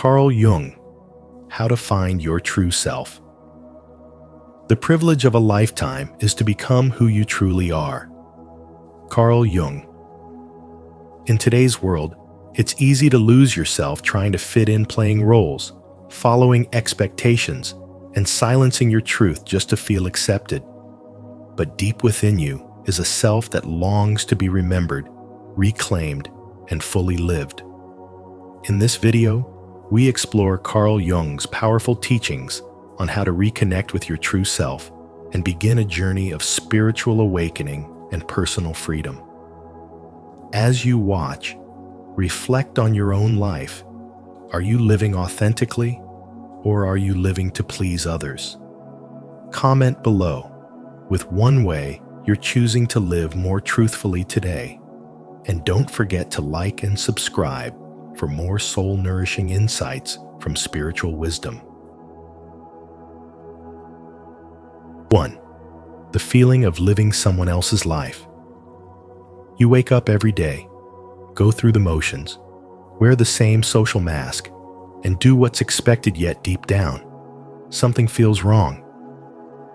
Carl Jung, How to Find Your True Self. The privilege of a lifetime is to become who you truly are. Carl Jung. In today's world, it's easy to lose yourself trying to fit in playing roles, following expectations, and silencing your truth just to feel accepted. But deep within you is a self that longs to be remembered, reclaimed, and fully lived. In this video, we explore Carl Jung's powerful teachings on how to reconnect with your true self and begin a journey of spiritual awakening and personal freedom. As you watch, reflect on your own life. Are you living authentically, or are you living to please others? Comment below with one way you're choosing to live more truthfully today. And don't forget to like and subscribe for more soul-nourishing insights from spiritual wisdom. 1. The feeling of living someone else's life. You wake up every day, go through the motions, wear the same social mask, and do what's expected, yet deep down, something feels wrong.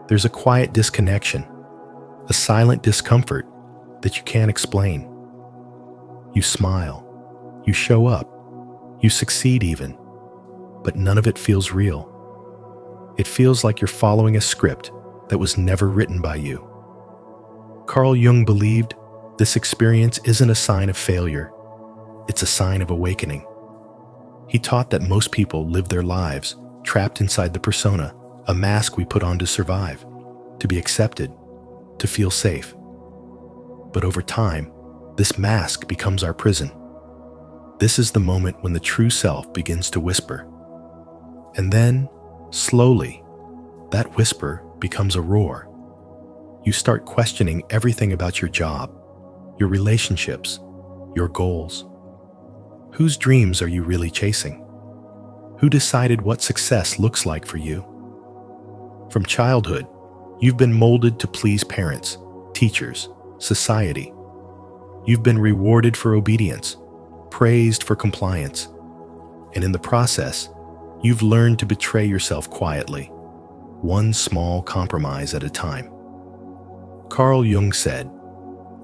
There's a quiet disconnection, a silent discomfort that you can't explain. You smile, you show up, you succeed even, but none of it feels real. It feels like you're following a script that was never written by you. Carl Jung believed this experience isn't a sign of failure, it's a sign of awakening. He taught that most people live their lives trapped inside the persona, a mask we put on to survive, to be accepted, to feel safe. But over time, this mask becomes our prison. This is the moment when the true self begins to whisper. And then, slowly, that whisper becomes a roar. You start questioning everything about your job, your relationships, your goals. Whose dreams are you really chasing? Who decided what success looks like for you? From childhood, you've been molded to please parents, teachers, society. You've been rewarded for obedience, praised for compliance, and in the process, you've learned to betray yourself quietly, one small compromise at a time. Carl Jung said,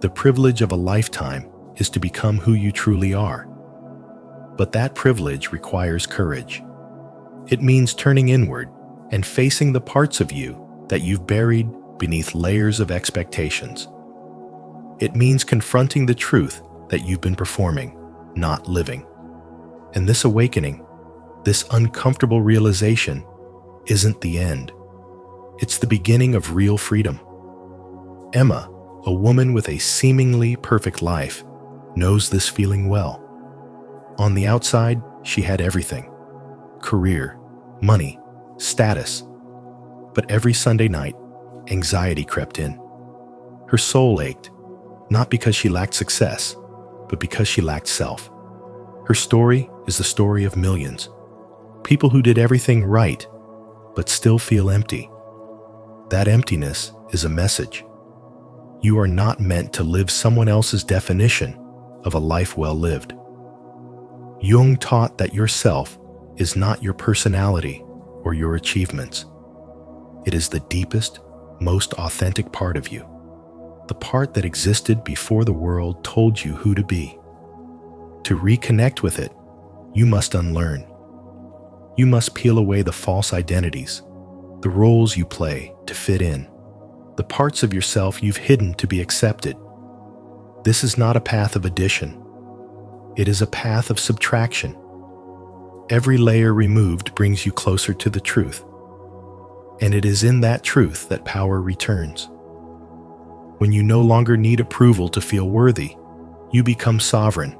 "The privilege of a lifetime is to become who you truly are." But that privilege requires courage. It means turning inward and facing the parts of you that you've buried beneath layers of expectations. It means confronting the truth that you've been performing, not living. And this awakening, this uncomfortable realization, isn't the end. It's the beginning of real freedom. Emma, a woman with a seemingly perfect life, knows this feeling well. On the outside, she had everything: career, money, status. But every Sunday night, anxiety crept in. Her soul ached, not because she lacked success, but because she lacked self. Her story is the story of millions. People who did everything right, but still feel empty. That emptiness is a message. You are not meant to live someone else's definition of a life well lived. Jung taught that yourself is not your personality or your achievements. It is the deepest, most authentic part of you. The part that existed before the world told you who to be. To reconnect with it, you must unlearn. You must peel away the false identities, the roles you play to fit in, the parts of yourself you've hidden to be accepted. This is not a path of addition. It is a path of subtraction. Every layer removed brings you closer to the truth. And it is in that truth that power returns. When you no longer need approval to feel worthy, you become sovereign.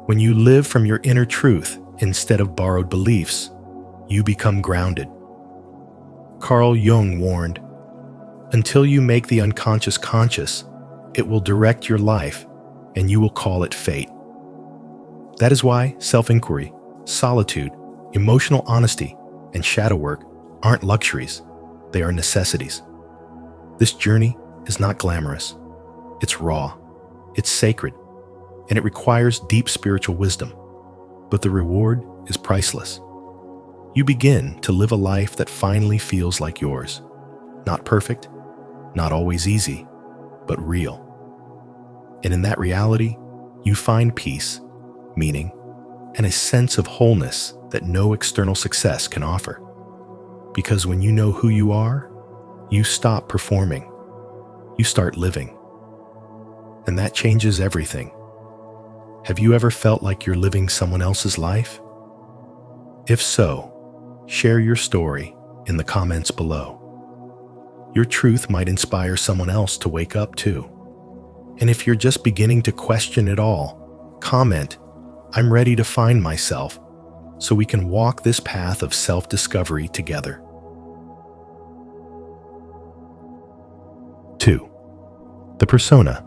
When you live from your inner truth instead of borrowed beliefs, you become grounded. Carl Jung warned, "Until you make the unconscious conscious, it will direct your life, and you will call it fate." That is why self-inquiry, solitude, emotional honesty, and shadow work aren't luxuries, they are necessities. This journey is not glamorous. It's raw, it's sacred, and it requires deep spiritual wisdom. But the reward is priceless. You begin to live a life that finally feels like yours. Not perfect, not always easy, but real. And in that reality, you find peace, meaning, and a sense of wholeness that no external success can offer. Because when you know who you are, you stop performing. You start living. And that changes everything. Have you ever felt like you're living someone else's life? If so, share your story in the comments below. Your truth might inspire someone else to wake up too. And if you're just beginning to question it all, comment, "I'm ready to find myself," so we can walk this path of self-discovery together. 2. The persona,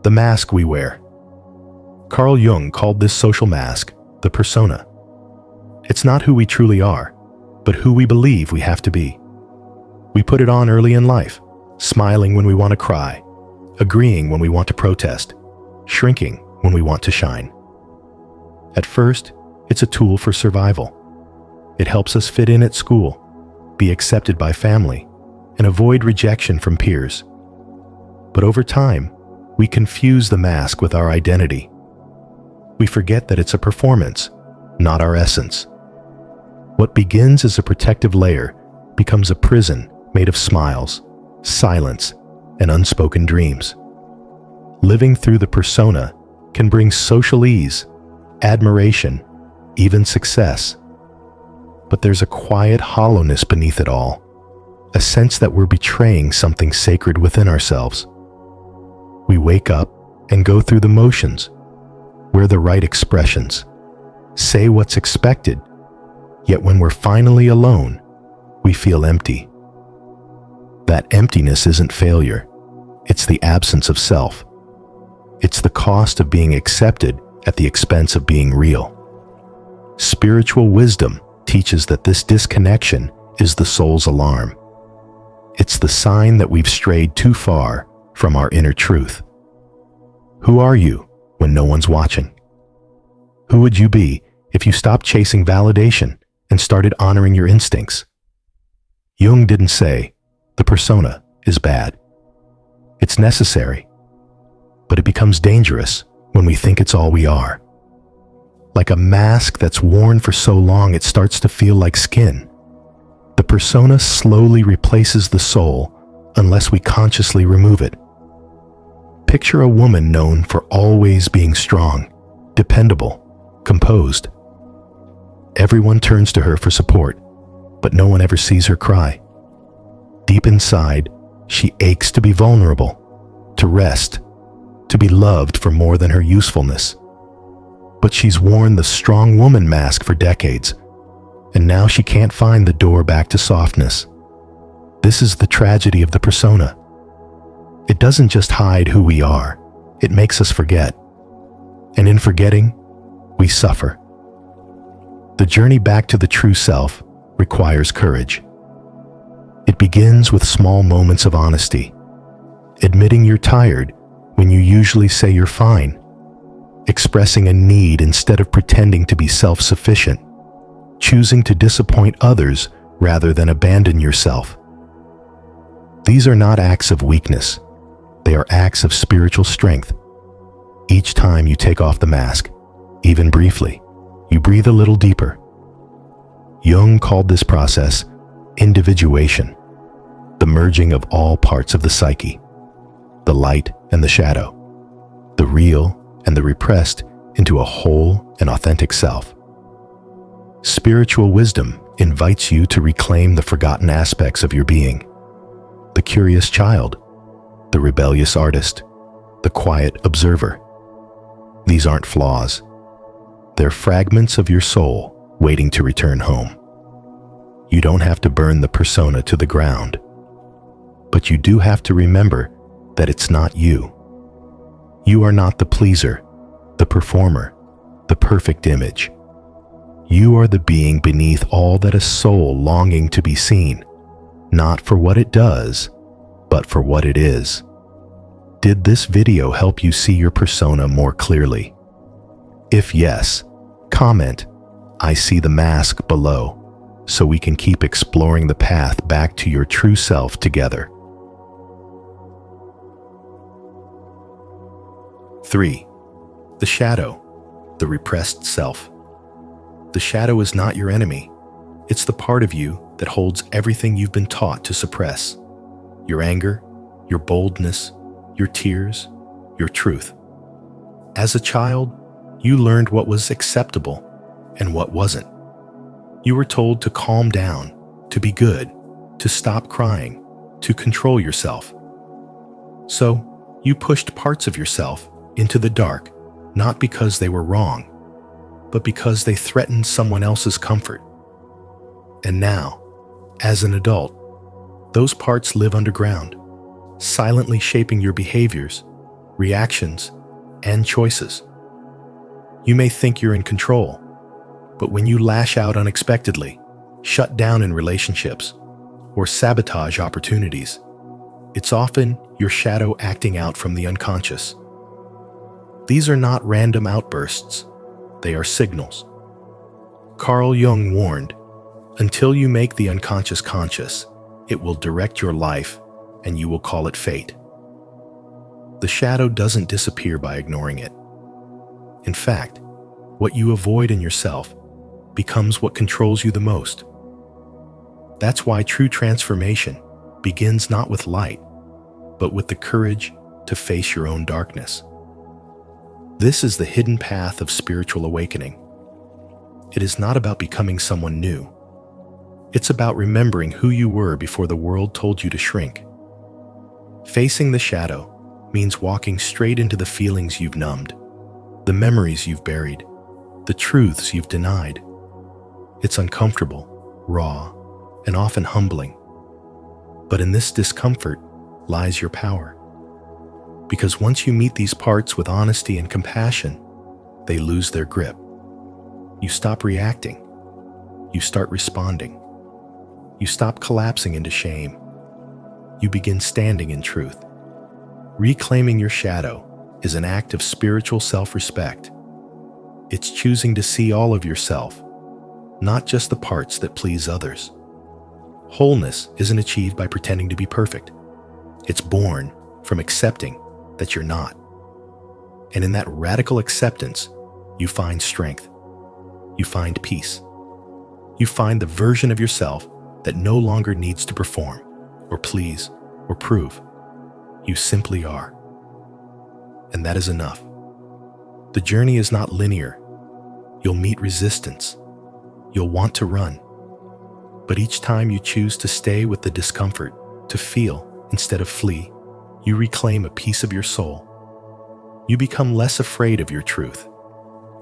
the mask we wear. Carl Jung called this social mask the persona. It's not who we truly are, but who we believe we have to be. We put it on early in life, smiling when we want to cry, agreeing when we want to protest, shrinking when we want to shine. At first, it's a tool for survival. It helps us fit in at school, be accepted by family, and avoid rejection from peers. But over time, we confuse the mask with our identity. We forget that it's a performance, not our essence. What begins as a protective layer becomes a prison made of smiles, silence, and unspoken dreams. Living through the persona can bring social ease, admiration, even success. But there's a quiet hollowness beneath it all, a sense that we're betraying something sacred within ourselves. We wake up and go through the motions, wear the right expressions, say what's expected, yet when we're finally alone, we feel empty. That emptiness isn't failure, it's the absence of self. It's the cost of being accepted at the expense of being real. Spiritual wisdom teaches that this disconnection is the soul's alarm. It's the sign that we've strayed too far from our inner truth. Who are you when no one's watching? Who would you be if you stopped chasing validation and started honoring your instincts? Jung didn't say, the persona is bad. It's necessary, but it becomes dangerous when we think it's all we are. Like a mask that's worn for so long it starts to feel like skin. The persona slowly replaces the soul unless we consciously remove it. Picture a woman known for always being strong, dependable, composed. Everyone turns to her for support, but no one ever sees her cry. Deep inside, she aches to be vulnerable, to rest, to be loved for more than her usefulness. But she's worn the strong woman mask for decades, and now she can't find the door back to softness. This is the tragedy of the persona. It doesn't just hide who we are, it makes us forget. And in forgetting, we suffer. The journey back to the true self requires courage. It begins with small moments of honesty, admitting you're tired when you usually say you're fine, expressing a need instead of pretending to be self-sufficient, choosing to disappoint others rather than abandon yourself. These are not acts of weakness, they are acts of spiritual strength. Each time you take off the mask, even briefly, you breathe a little deeper. Jung called this process individuation, the merging of all parts of the psyche, the light and the shadow, the real and the repressed into a whole and authentic self. Spiritual wisdom invites you to reclaim the forgotten aspects of your being, the curious child, the rebellious artist, the quiet observer. These aren't flaws. They're fragments of your soul waiting to return home. You don't have to burn the persona to the ground, but you do have to remember that it's not you. You are not the pleaser, the performer, the perfect image. You are the being beneath all that is soul longing to be seen, not for what it does, but for what it is. Did this video help you see your persona more clearly? If yes, comment, I see the mask below, so we can keep exploring the path back to your true self together. 3. The shadow, the repressed self. The shadow is not your enemy. It's the part of you that holds everything you've been taught to suppress. Your anger, your boldness, your tears, your truth. As a child, you learned what was acceptable and what wasn't. You were told to calm down, to be good, to stop crying, to control yourself. So, you pushed parts of yourself into the dark, not because they were wrong, but because they threatened someone else's comfort. And now, as an adult, those parts live underground, silently shaping your behaviors, reactions, and choices. You may think you're in control, but when you lash out unexpectedly, shut down in relationships, or sabotage opportunities, it's often your shadow acting out from the unconscious. These are not random outbursts, they are signals. Carl Jung warned, until you make the unconscious conscious, it will direct your life and you will call it fate. The shadow doesn't disappear by ignoring it. In fact, what you avoid in yourself becomes what controls you the most. That's why true transformation begins not with light, but with the courage to face your own darkness. This is the hidden path of spiritual awakening. It is not about becoming someone new. It's about remembering who you were before the world told you to shrink. Facing the shadow means walking straight into the feelings you've numbed, the memories you've buried, the truths you've denied. It's uncomfortable, raw, and often humbling. But in this discomfort lies your power. Because once you meet these parts with honesty and compassion, they lose their grip. You stop reacting. You start responding. You stop collapsing into shame. You begin standing in truth. Reclaiming your shadow is an act of spiritual self-respect. It's choosing to see all of yourself, not just the parts that please others. Wholeness isn't achieved by pretending to be perfect. It's born from accepting that you're not. And in that radical acceptance, you find strength. You find peace. You find the version of yourself that no longer needs to perform, or please, or prove. You simply are. And that is enough. The journey is not linear. You'll meet resistance. You'll want to run. But each time you choose to stay with the discomfort, to feel instead of flee, you reclaim a piece of your soul. You become less afraid of your truth,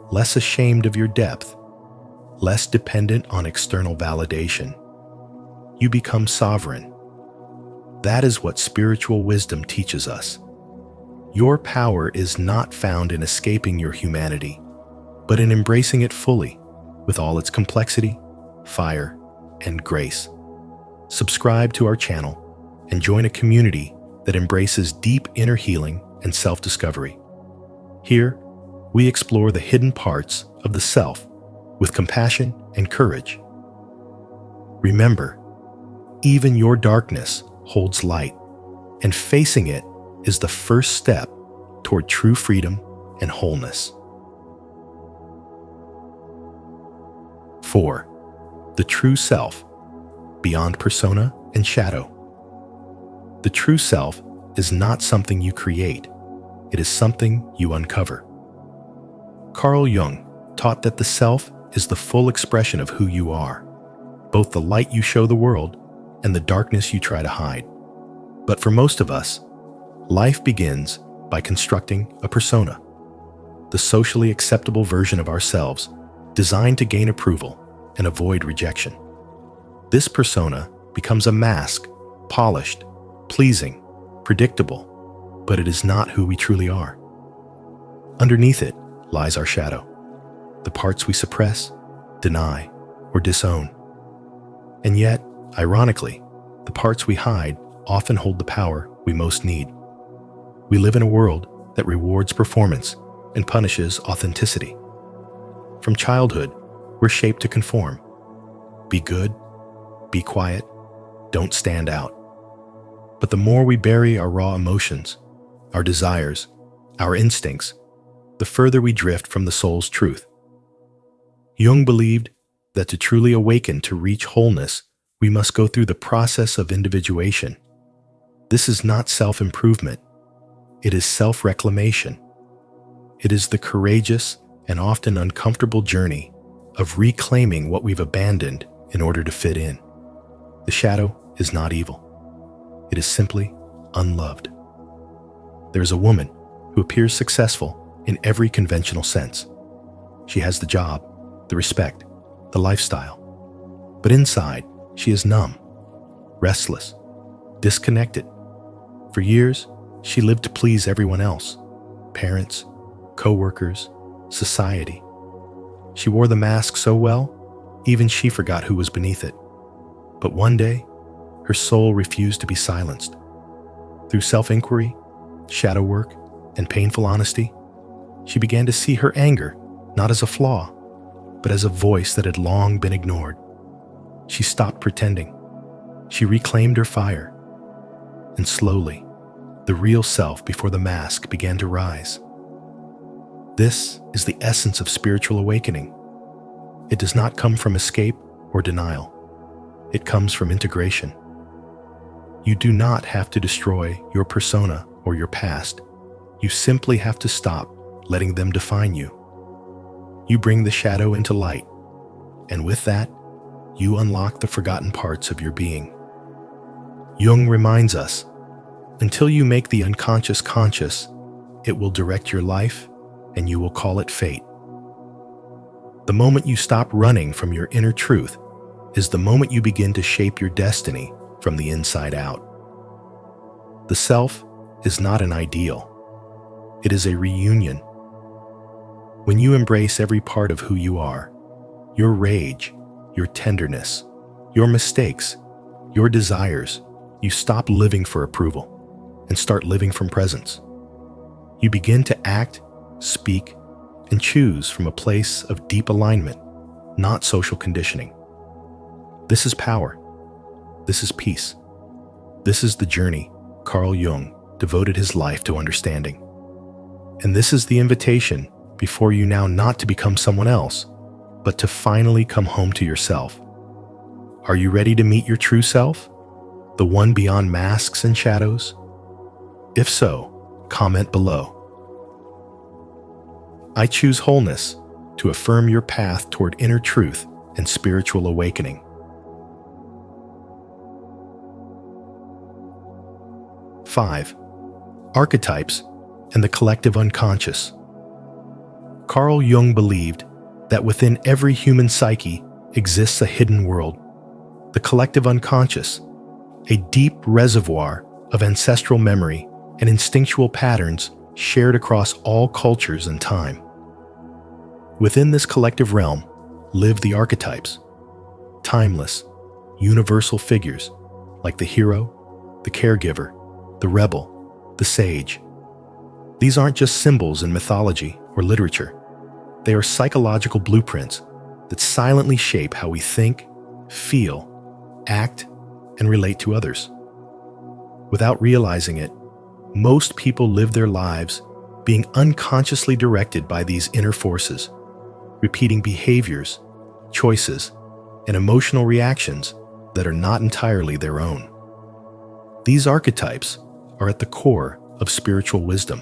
less ashamed of your depth, less dependent on external validation. You become sovereign. That is what spiritual wisdom teaches us. Your power is not found in escaping your humanity, but in embracing it fully, with all its complexity, fire, and grace. Subscribe to our channel and join a community that embraces deep inner healing and self-discovery. Here, we explore the hidden parts of the self with compassion and courage. Remember, even your darkness holds light, and facing it is the first step toward true freedom and wholeness. 4. The true self, beyond persona and shadow. The true self is not something you create. It is something you uncover. Carl Jung taught that the self is the full expression of who you are, both the light you show the world and the darkness you try to hide. But for most of us, life begins by constructing a persona, the socially acceptable version of ourselves designed to gain approval and avoid rejection. This persona becomes a mask, polished, pleasing, predictable, but it is not who we truly are. Underneath it lies our shadow, the parts we suppress, deny, or disown. And yet, ironically, the parts we hide often hold the power we most need. We live in a world that rewards performance and punishes authenticity. From childhood, we're shaped to conform. Be good, be quiet, don't stand out. But the more we bury our raw emotions, our desires, our instincts, the further we drift from the soul's truth. Jung believed that to truly awaken to reach wholeness, we must go through the process of individuation. This is not self-improvement. It is self-reclamation. It is the courageous and often uncomfortable journey of reclaiming what we've abandoned in order to fit in. The shadow is not evil. It is simply unloved. There is a woman who appears successful in every conventional sense. She has the job, the respect, the lifestyle. But inside, she is numb, restless, disconnected. For years, she lived to please everyone else, parents, co-workers, society. She wore the mask so well, even she forgot who was beneath it. But one day, her soul refused to be silenced. Through self-inquiry, shadow work, and painful honesty, she began to see her anger not as a flaw, but as a voice that had long been ignored. She stopped pretending. She reclaimed her fire. And slowly, the real self before the mask began to rise. This is the essence of spiritual awakening. It does not come from escape or denial. It comes from integration. You do not have to destroy your persona or your past. You simply have to stop letting them define you. You bring the shadow into light, and with that, you unlock the forgotten parts of your being. Jung reminds us, until you make the unconscious conscious, it will direct your life, and you will call it fate. The moment you stop running from your inner truth is the moment you begin to shape your destiny from the inside out. The self is not an ideal. It is a reunion. When you embrace every part of who you are, your rage, your tenderness, your mistakes, your desires, you stop living for approval and start living from presence. You begin to act, speak, and choose from a place of deep alignment, not social conditioning. This is power. This is peace. This is the journey Carl Jung devoted his life to understanding. And this is the invitation before you now not to become someone else, but to finally come home to yourself. Are you ready to meet your true self? The one beyond masks and shadows? If so, comment below. I choose wholeness to affirm your path toward inner truth and spiritual awakening. 5. Archetypes and the collective unconscious. Carl Jung believed that within every human psyche exists a hidden world, the collective unconscious, a deep reservoir of ancestral memory and instinctual patterns shared across all cultures and time. Within this collective realm live the archetypes, timeless, universal figures like the hero, the caregiver, the rebel, the sage. These aren't just symbols in mythology or literature. They are psychological blueprints that silently shape how we think, feel, act, and relate to others. Without realizing it, most people live their lives being unconsciously directed by these inner forces, repeating behaviors, choices, and emotional reactions that are not entirely their own. These archetypes are at the core of spiritual wisdom.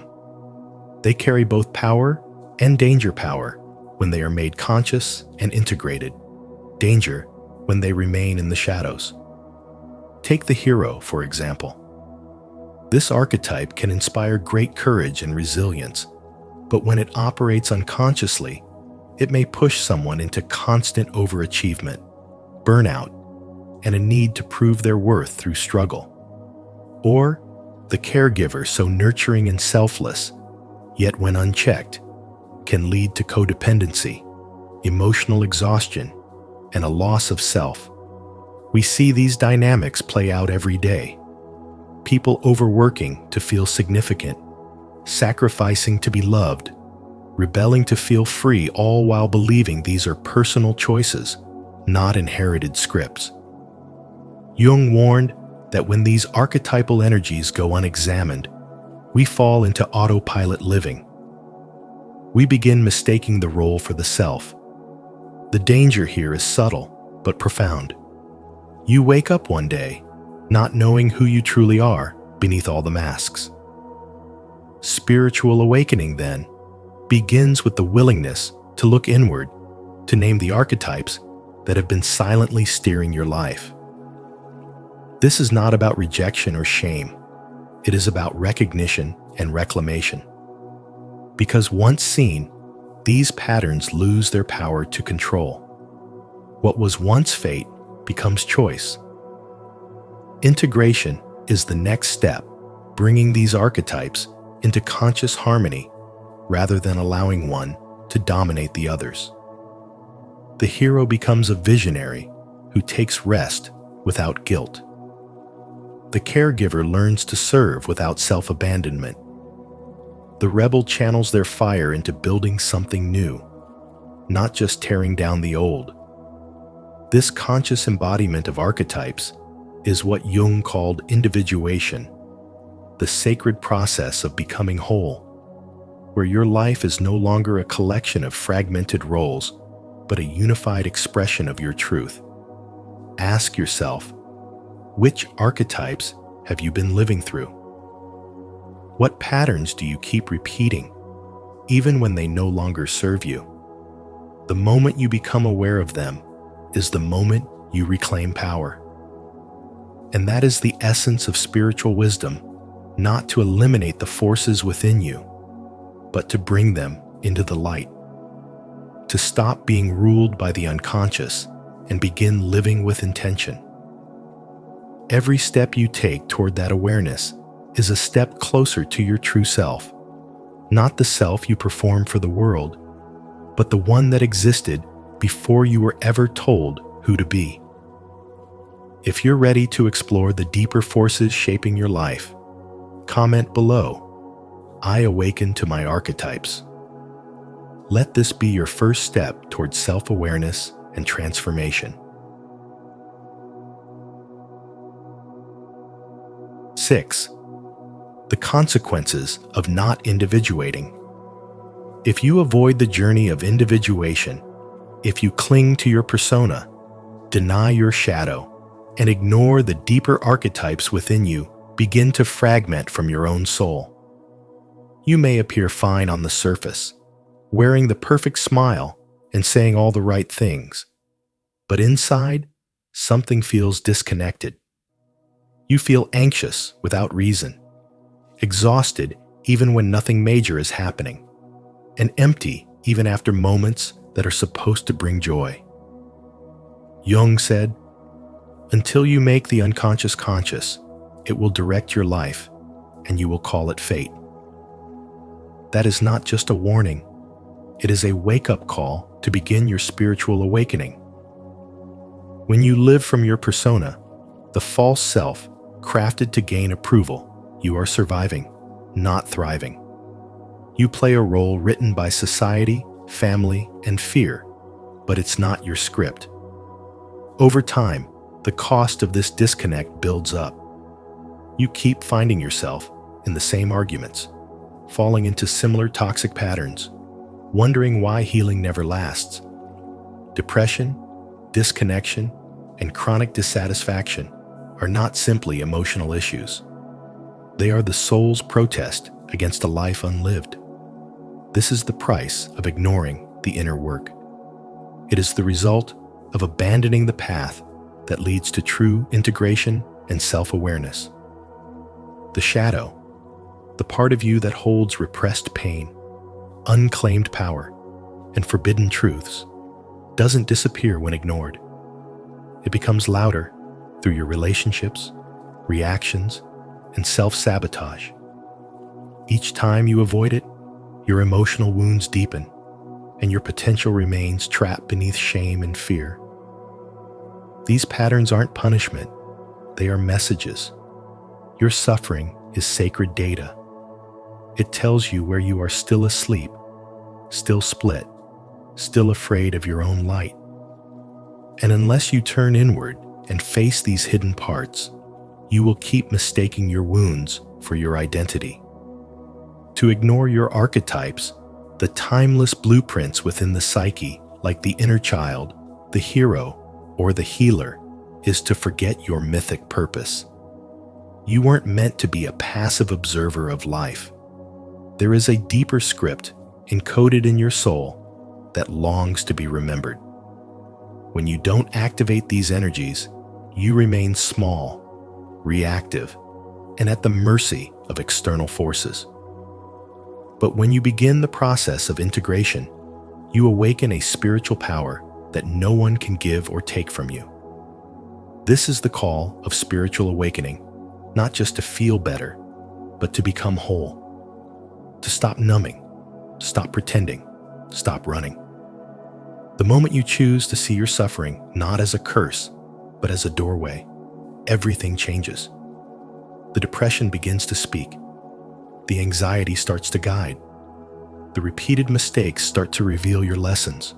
They carry both power and danger power when they are made conscious and integrated, danger when they remain in the shadows. Take the hero, for example. This archetype can inspire great courage and resilience, but when it operates unconsciously, it may push someone into constant overachievement, burnout, and a need to prove their worth through struggle. Or the caregiver, so nurturing and selfless, yet when unchecked, can lead to codependency, emotional exhaustion, and a loss of self. We see these dynamics play out every day. People overworking to feel significant, sacrificing to be loved, rebelling to feel free, all while believing these are personal choices, not inherited scripts. Jung warned that when these archetypal energies go unexamined, we fall into autopilot living. We begin mistaking the role for the self. The danger here is subtle but profound. You wake up one day, not knowing who you truly are beneath all the masks. Spiritual awakening, then, begins with the willingness to look inward, to name the archetypes that have been silently steering your life. This is not about rejection or shame. It is about recognition and reclamation. Because once seen, these patterns lose their power to control. What was once fate becomes choice. Integration is the next step, bringing these archetypes into conscious harmony rather than allowing one to dominate the others. The hero becomes a visionary who takes rest without guilt. The caregiver learns to serve without self-abandonment. The rebel channels their fire into building something new, not just tearing down the old. This conscious embodiment of archetypes is what Jung called individuation, the sacred process of becoming whole, where your life is no longer a collection of fragmented roles, but a unified expression of your truth. Ask yourself, which archetypes have you been living through? What patterns do you keep repeating, even when they no longer serve you? The moment you become aware of them is the moment you reclaim power. And that is the essence of spiritual wisdom, not to eliminate the forces within you, but to bring them into the light. To stop being ruled by the unconscious and begin living with intention. Every step you take toward that awareness is a step closer to your true self, not the self you perform for the world, but the one that existed before you were ever told who to be. If you're ready to explore the deeper forces shaping your life, comment below, "I awaken to my archetypes." Let this be your first step towards self-awareness and transformation. 6. The consequences of not individuating. If you avoid the journey of individuation, if you cling to your persona, deny your shadow, and ignore the deeper archetypes within you, begin to fragment from your own soul. You may appear fine on the surface, wearing the perfect smile and saying all the right things, but inside, something feels disconnected. You feel anxious without reason, exhausted even when nothing major is happening, and empty even after moments that are supposed to bring joy. Jung said, "Until you make the unconscious conscious, it will direct your life, and you will call it fate." That is not just a warning. It is a wake-up call to begin your spiritual awakening. When you live from your persona, the false self, crafted to gain approval, you are surviving, not thriving. You play a role written by society, family, and fear, but it's not your script. Over time, the cost of this disconnect builds up. You keep finding yourself in the same arguments, falling into similar toxic patterns, wondering why healing never lasts. Depression, disconnection, and chronic dissatisfaction are not simply emotional issues. They are the soul's protest against a life unlived. This is the price of ignoring the inner work. It is the result of abandoning the path that leads to true integration and self-awareness. The shadow, the part of you that holds repressed pain, unclaimed power, and forbidden truths, doesn't disappear when ignored. It becomes louder through your relationships, reactions, and self-sabotage. Each time you avoid it, your emotional wounds deepen, and your potential remains trapped beneath shame and fear. These patterns aren't punishment, they are messages. Your suffering is sacred data. It tells you where you are still asleep, still split, still afraid of your own light. And unless you turn inward and face these hidden parts, you will keep mistaking your wounds for your identity. To ignore your archetypes, the timeless blueprints within the psyche, like the inner child, the hero, or the healer, is to forget your mythic purpose. You weren't meant to be a passive observer of life. There is a deeper script encoded in your soul that longs to be remembered. When you don't activate these energies, you remain small, reactive, and at the mercy of external forces. But when you begin the process of integration, you awaken a spiritual power that no one can give or take from you. This is the call of spiritual awakening, not just to feel better, but to become whole, to stop numbing, stop pretending, stop running. The moment you choose to see your suffering not as a curse, but as a doorway, everything changes. The depression begins to speak. The anxiety starts to guide. The repeated mistakes start to reveal your lessons.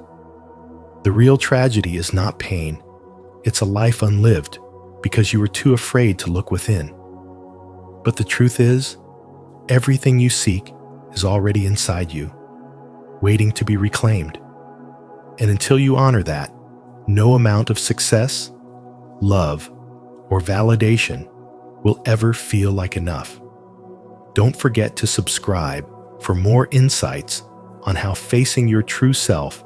The real tragedy is not pain. It's a life unlived because you were too afraid to look within. But the truth is, everything you seek is already inside you, waiting to be reclaimed. And until you honor that, no amount of success, love, or validation will ever feel like enough. Don't forget to subscribe for more insights on how facing your true self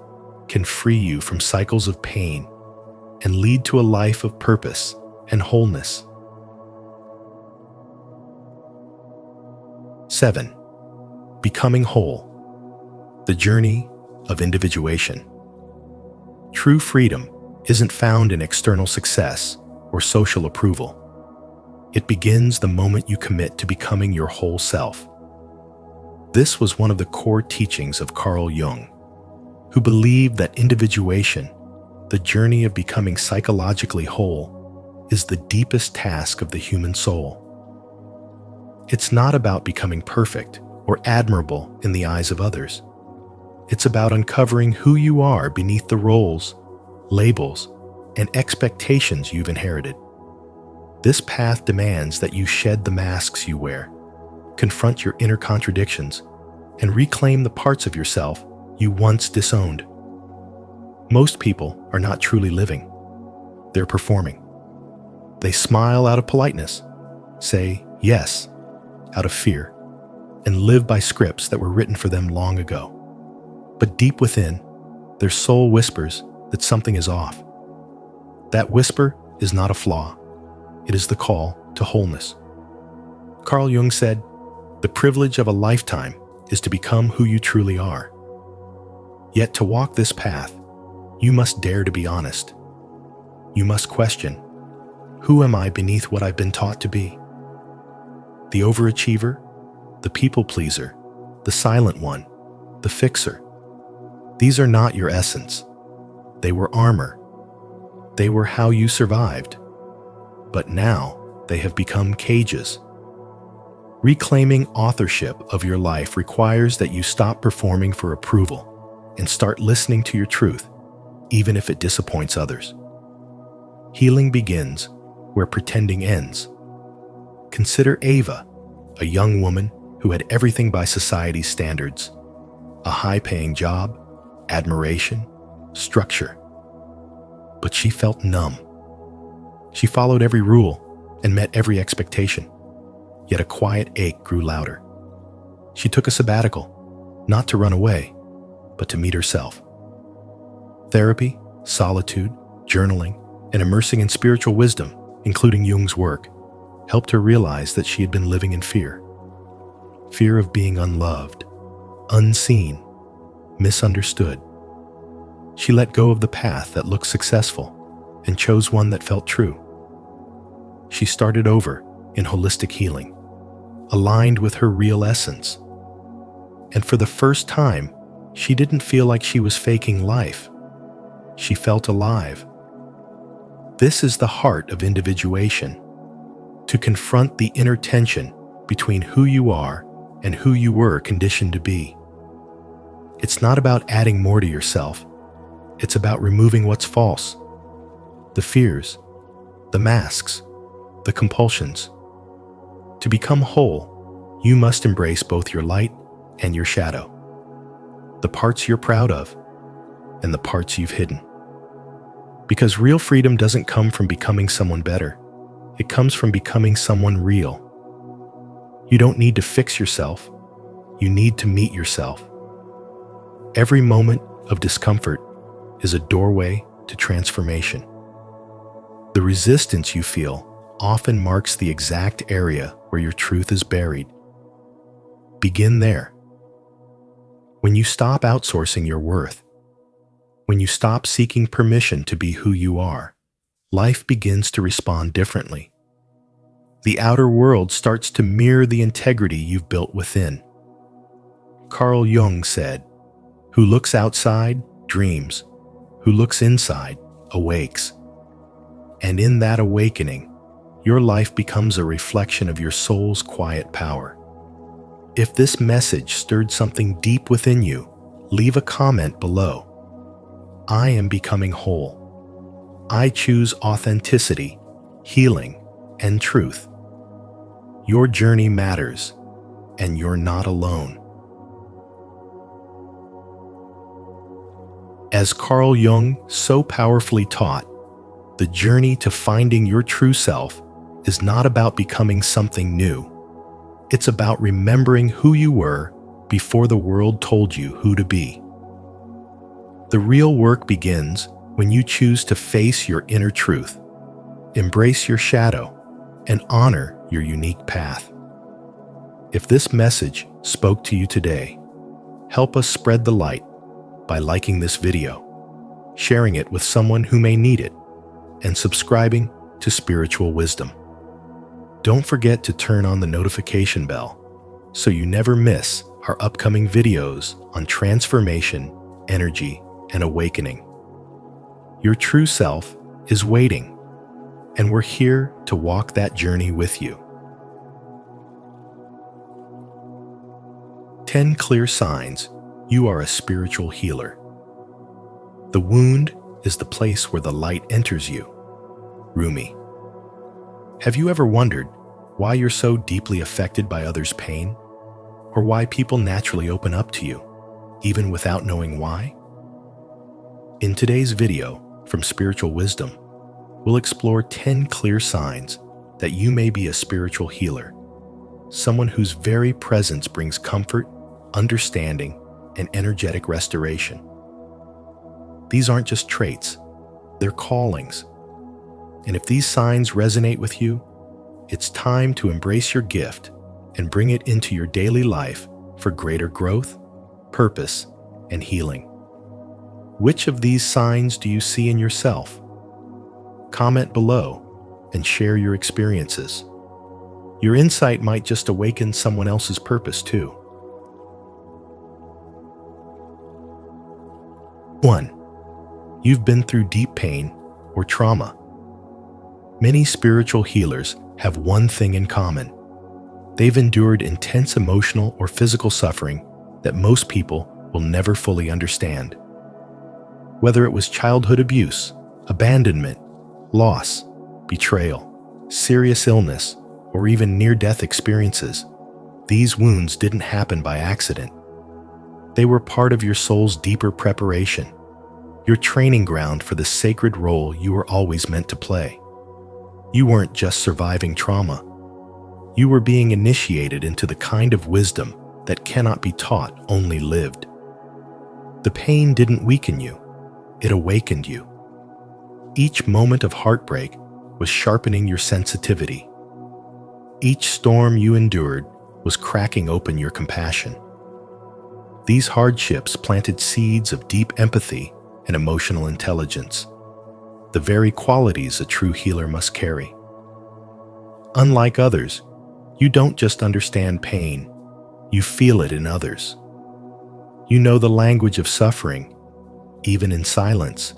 can free you from cycles of pain and lead to a life of purpose and wholeness. 7. Becoming whole. The journey of individuation. True freedom isn't found in external success or social approval. It begins the moment you commit to becoming your whole self. This was one of the core teachings of Carl Jung, who believed that individuation, the journey of becoming psychologically whole, is the deepest task of the human soul. It's not about becoming perfect or admirable in the eyes of others. It's about uncovering who you are beneath the roles, labels, and expectations you've inherited. This path demands that you shed the masks you wear, confront your inner contradictions, and reclaim the parts of yourself you once disowned. Most people are not truly living. They're performing. They smile out of politeness, say yes out of fear, and live by scripts that were written for them long ago. But deep within, their soul whispers that something is off. That whisper is not a flaw. It is the call to wholeness. Carl Jung said, "The privilege of a lifetime is to become who you truly are." Yet to walk this path, you must dare to be honest. You must question, who am I beneath what I've been taught to be? The overachiever, the people pleaser, the silent one, the fixer. These are not your essence. They were armor. They were how you survived. But now they have become cages. Reclaiming authorship of your life requires that you stop performing for approval and start listening to your truth, even if it disappoints others. Healing begins where pretending ends. Consider Ava, a young woman who had everything by society's standards: a high-paying job, admiration, structure. But she felt numb. She followed every rule and met every expectation, yet a quiet ache grew louder. She took a sabbatical, not to run away, but to meet herself. Therapy, solitude, journaling, and immersing in spiritual wisdom, including Jung's work, helped her realize that she had been living in fear. Fear of being unloved, unseen, misunderstood. She let go of the path that looked successful and chose one that felt true. She started over in holistic healing, aligned with her real essence. And for the first time, she didn't feel like she was faking life. She felt alive. This is the heart of individuation, to confront the inner tension between who you are and who you were conditioned to be. It's not about adding more to yourself. It's about removing what's false, the fears, the masks, the compulsions. To become whole, you must embrace both your light and your shadow, the parts you're proud of and the parts you've hidden. Because real freedom doesn't come from becoming someone better. It comes from becoming someone real. You don't need to fix yourself. You need to meet yourself. Every moment of discomfort is a doorway to transformation. The resistance you feel often marks the exact area where your truth is buried. Begin there. When you stop outsourcing your worth, when you stop seeking permission to be who you are, life begins to respond differently. The outer world starts to mirror the integrity you've built within. Carl Jung said, "Who looks outside dreams, who looks inside awakes." And in that awakening, your life becomes a reflection of your soul's quiet power. If this message stirred something deep within you, leave a comment below. I am becoming whole. I choose authenticity, healing, and truth. Your journey matters, and you're not alone. As Carl Jung so powerfully taught, the journey to finding your true self is not about becoming something new. It's about remembering who you were before the world told you who to be. The real work begins when you choose to face your inner truth, embrace your shadow, and honor your unique path. If this message spoke to you today, help us spread the light by liking this video, sharing it with someone who may need it, and subscribing to Spiritual Wisdom. Don't forget to turn on the notification bell so you never miss our upcoming videos on transformation, energy, and awakening. Your true self is waiting, and we're here to walk that journey with you. 10 clear signs you are a spiritual healer. The wound is the place where the light enters you. Rumi. Have you ever wondered why you're so deeply affected by others' pain? Or why people naturally open up to you, even without knowing why? In today's video from Spiritual Wisdom, we'll explore 10 clear signs that you may be a spiritual healer, someone whose very presence brings comfort, understanding, and energetic restoration. These aren't just traits, they're callings. And if these signs resonate with you, it's time to embrace your gift and bring it into your daily life for greater growth, purpose, and healing. Which of these signs do you see in yourself? Comment below and share your experiences. Your insight might just awaken someone else's purpose too. 1. You've been through deep pain or trauma. Many spiritual healers have one thing in common. They've endured intense emotional or physical suffering that most people will never fully understand. Whether it was childhood abuse, abandonment, loss, betrayal, serious illness, or even near-death experiences, these wounds didn't happen by accident. They were part of your soul's deeper preparation, your training ground for the sacred role you were always meant to play. You weren't just surviving trauma. You were being initiated into the kind of wisdom that cannot be taught, only lived. The pain didn't weaken you. It awakened you. Each moment of heartbreak was sharpening your sensitivity. Each storm you endured was cracking open your compassion. These hardships planted seeds of deep empathy and emotional intelligence, the very qualities a true healer must carry. Unlike others, you don't just understand pain, you feel it in others. You know the language of suffering, even in silence.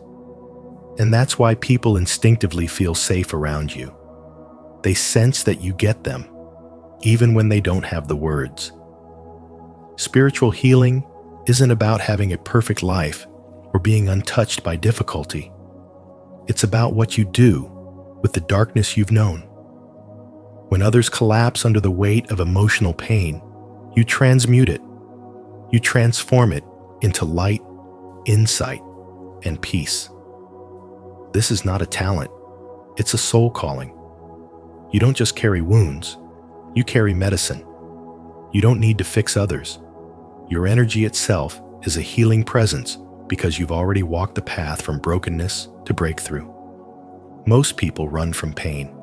And that's why people instinctively feel safe around you. They sense that you get them, even when they don't have the words. Spiritual healing isn't about having a perfect life or being untouched by difficulty. It's about what you do with the darkness you've known. When others collapse under the weight of emotional pain, you transmute it. You transform it into light, insight, and peace. This is not a talent. It's a soul calling. You don't just carry wounds. You carry medicine. You don't need to fix others. Your energy itself is a healing presence because you've already walked the path from brokenness to breakthrough. Most people run from pain,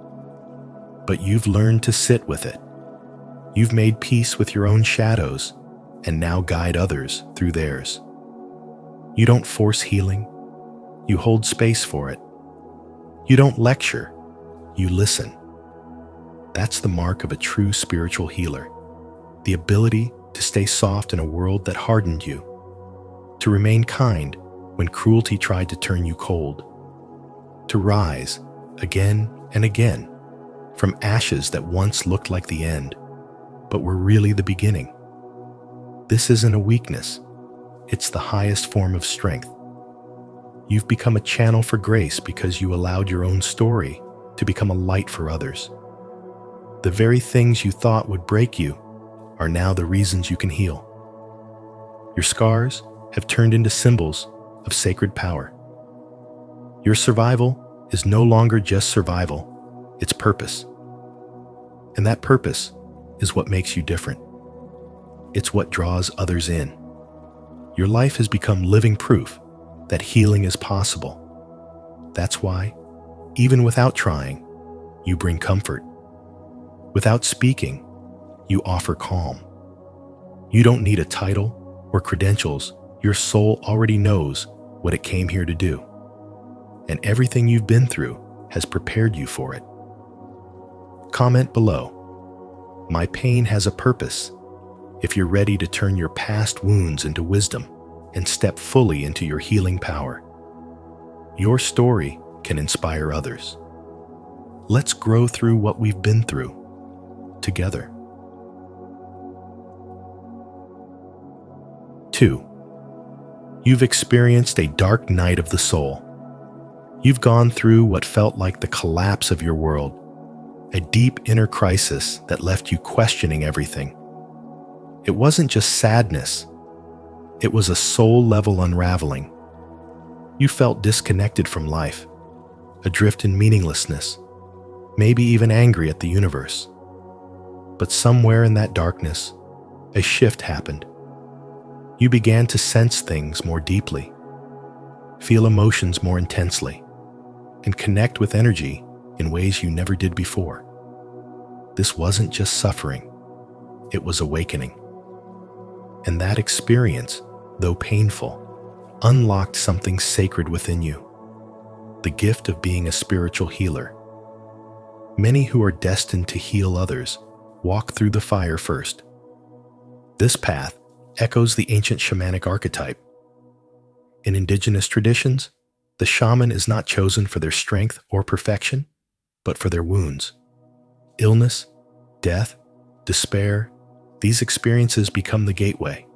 but you've learned to sit with it. You've made peace with your own shadows and now guide others through theirs. You don't force healing. You hold space for it. You don't lecture. You listen. That's the mark of a true spiritual healer. The ability to stay soft in a world that hardened you. To remain kind when cruelty tried to turn you cold. To rise again and again from ashes that once looked like the end, but were really the beginning. This isn't a weakness. It's the highest form of strength. You've become a channel for grace because you allowed your own story to become a light for others. The very things you thought would break you are now the reasons you can heal. Your scars have turned into symbols of sacred power. Your survival is no longer just survival, it's purpose. And that purpose is what makes you different. It's what draws others in. Your life has become living proof that healing is possible. That's why, even without trying, you bring comfort. Without speaking, you offer calm. You don't need a title or credentials. Your soul already knows what it came here to do. And everything you've been through has prepared you for it. Comment below. My pain has a purpose. If you're ready to turn your past wounds into wisdom and step fully into your healing power, your story can inspire others. Let's grow through what we've been through together. 2. You've experienced a dark night of the soul. You've gone through what felt like the collapse of your world, a deep inner crisis that left you questioning everything. It wasn't just sadness, it was a soul-level unraveling. You felt disconnected from life, adrift in meaninglessness, maybe even angry at the universe. But somewhere in that darkness, a shift happened. You began to sense things more deeply, feel emotions more intensely, and connect with energy in ways you never did before. This wasn't just suffering, it was awakening. And that experience, though painful, unlocked something sacred within you, the gift of being a spiritual healer. Many who are destined to heal others walk through the fire first. This path echoes the ancient shamanic archetype. In indigenous traditions, the shaman is not chosen for their strength or perfection, but for their wounds. Illness, death, despair, these experiences become the gateway.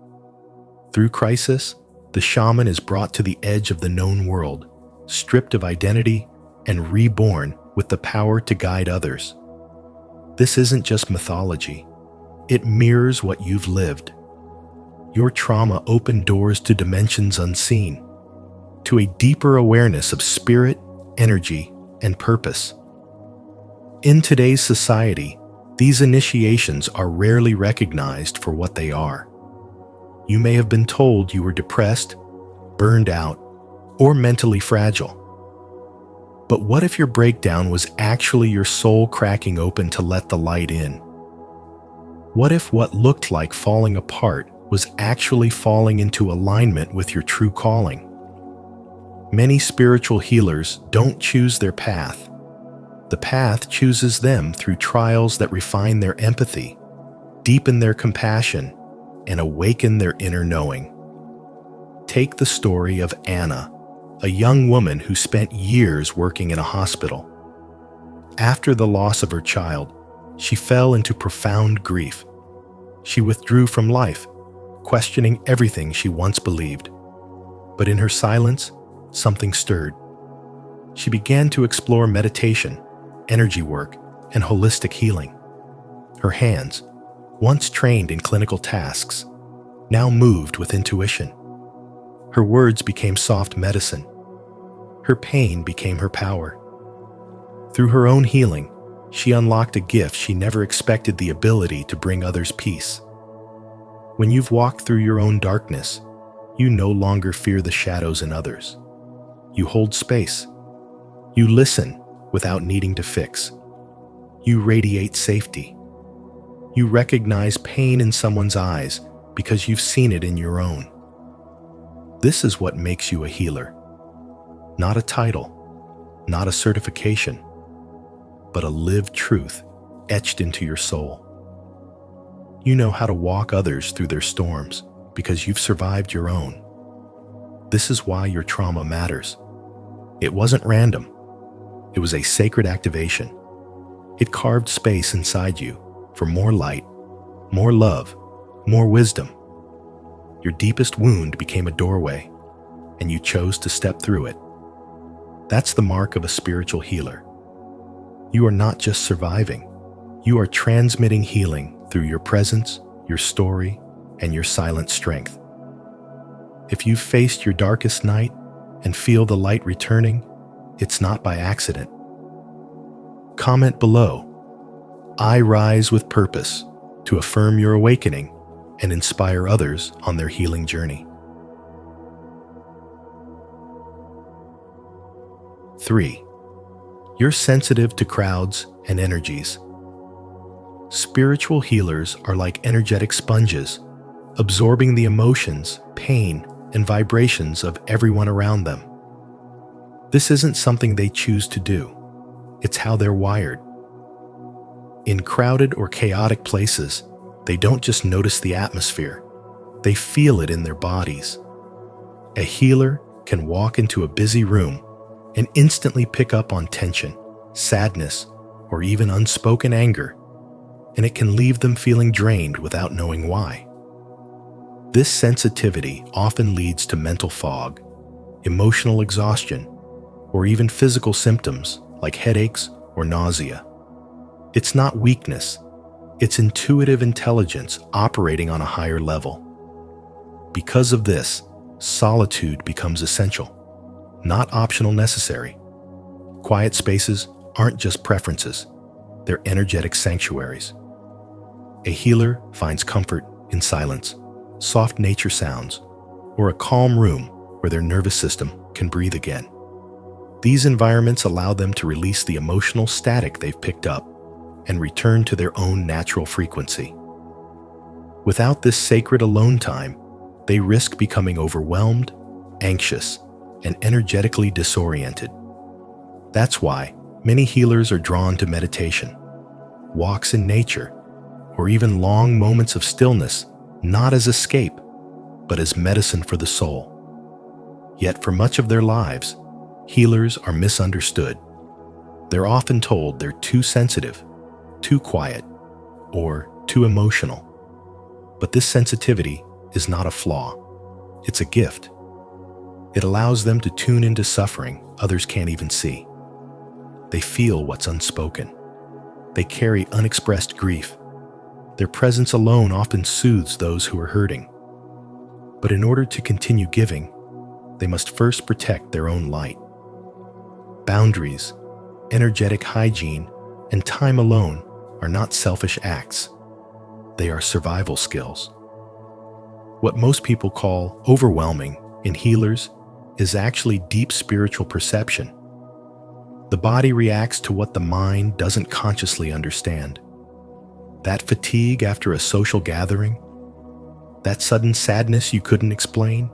Through crisis, the shaman is brought to the edge of the known world, stripped of identity and reborn with the power to guide others. This isn't just mythology. It mirrors what you've lived. Your trauma opened doors to dimensions unseen, to a deeper awareness of spirit, energy, and purpose. In today's society, these initiations are rarely recognized for what they are. You may have been told you were depressed, burned out, or mentally fragile. But what if your breakdown was actually your soul cracking open to let the light in? What if what looked like falling apart was actually falling into alignment with your true calling? Many spiritual healers don't choose their path. The path chooses them through trials that refine their empathy, deepen their compassion, and awaken their inner knowing. Take the story of Anna, a young woman who spent years working in a hospital. After the loss of her child, she fell into profound grief. She withdrew from life, questioning everything she once believed. But in her silence, something stirred. She began to explore meditation, energy work, and holistic healing. Her hands, once trained in clinical tasks, now moved with intuition. Her words became soft medicine. Her pain became her power. Through her own healing, she unlocked a gift she never expected: the ability to bring others peace. When you've walked through your own darkness, you no longer fear the shadows in others. You hold space. You listen without needing to fix. You radiate safety. You recognize pain in someone's eyes because you've seen it in your own. This is what makes you a healer. Not a title, not a certification, but a lived truth etched into your soul. You know how to walk others through their storms because you've survived your own. This is why your trauma matters. It wasn't random. It was a sacred activation. It carved space inside you for more light, more love, more wisdom. Your deepest wound became a doorway, and you chose to step through it. That's the mark of a spiritual healer. You are not just surviving. You are transmitting healing through your presence, your story, and your silent strength. If you've faced your darkest night and feel the light returning, it's not by accident. Comment below. I rise with purpose to affirm your awakening and inspire others on their healing journey. 3. You're sensitive to crowds and energies. Spiritual healers are like energetic sponges, absorbing the emotions, pain, and vibrations of everyone around them. This isn't something they choose to do. It's how they're wired. In crowded or chaotic places, they don't just notice the atmosphere, they feel it in their bodies. A healer can walk into a busy room and instantly pick up on tension, sadness, or even unspoken anger, and it can leave them feeling drained without knowing why. This sensitivity often leads to mental fog, emotional exhaustion, or even physical symptoms like headaches or nausea. It's not weakness, it's intuitive intelligence operating on a higher level. Because of this, solitude becomes essential, not optional necessary. Quiet spaces aren't just preferences, they're energetic sanctuaries. A healer finds comfort in silence, soft nature sounds, or a calm room where their nervous system can breathe again. These environments allow them to release the emotional static they've picked up and return to their own natural frequency. Without this sacred alone time, they risk becoming overwhelmed, anxious, and energetically disoriented. That's why many healers are drawn to meditation, walks in nature, or even long moments of stillness, not as escape, but as medicine for the soul. Yet for much of their lives, healers are misunderstood. They're often told they're too sensitive, too quiet, or too emotional. But this sensitivity is not a flaw. It's a gift. It allows them to tune into suffering others can't even see. They feel what's unspoken. They carry unexpressed grief. Their presence alone often soothes those who are hurting. But in order to continue giving, they must first protect their own light. Boundaries, energetic hygiene, and time alone are not selfish acts. They are survival skills. What most people call overwhelming in healers is actually deep spiritual perception. The body reacts to what the mind doesn't consciously understand. That fatigue after a social gathering, that sudden sadness you couldn't explain,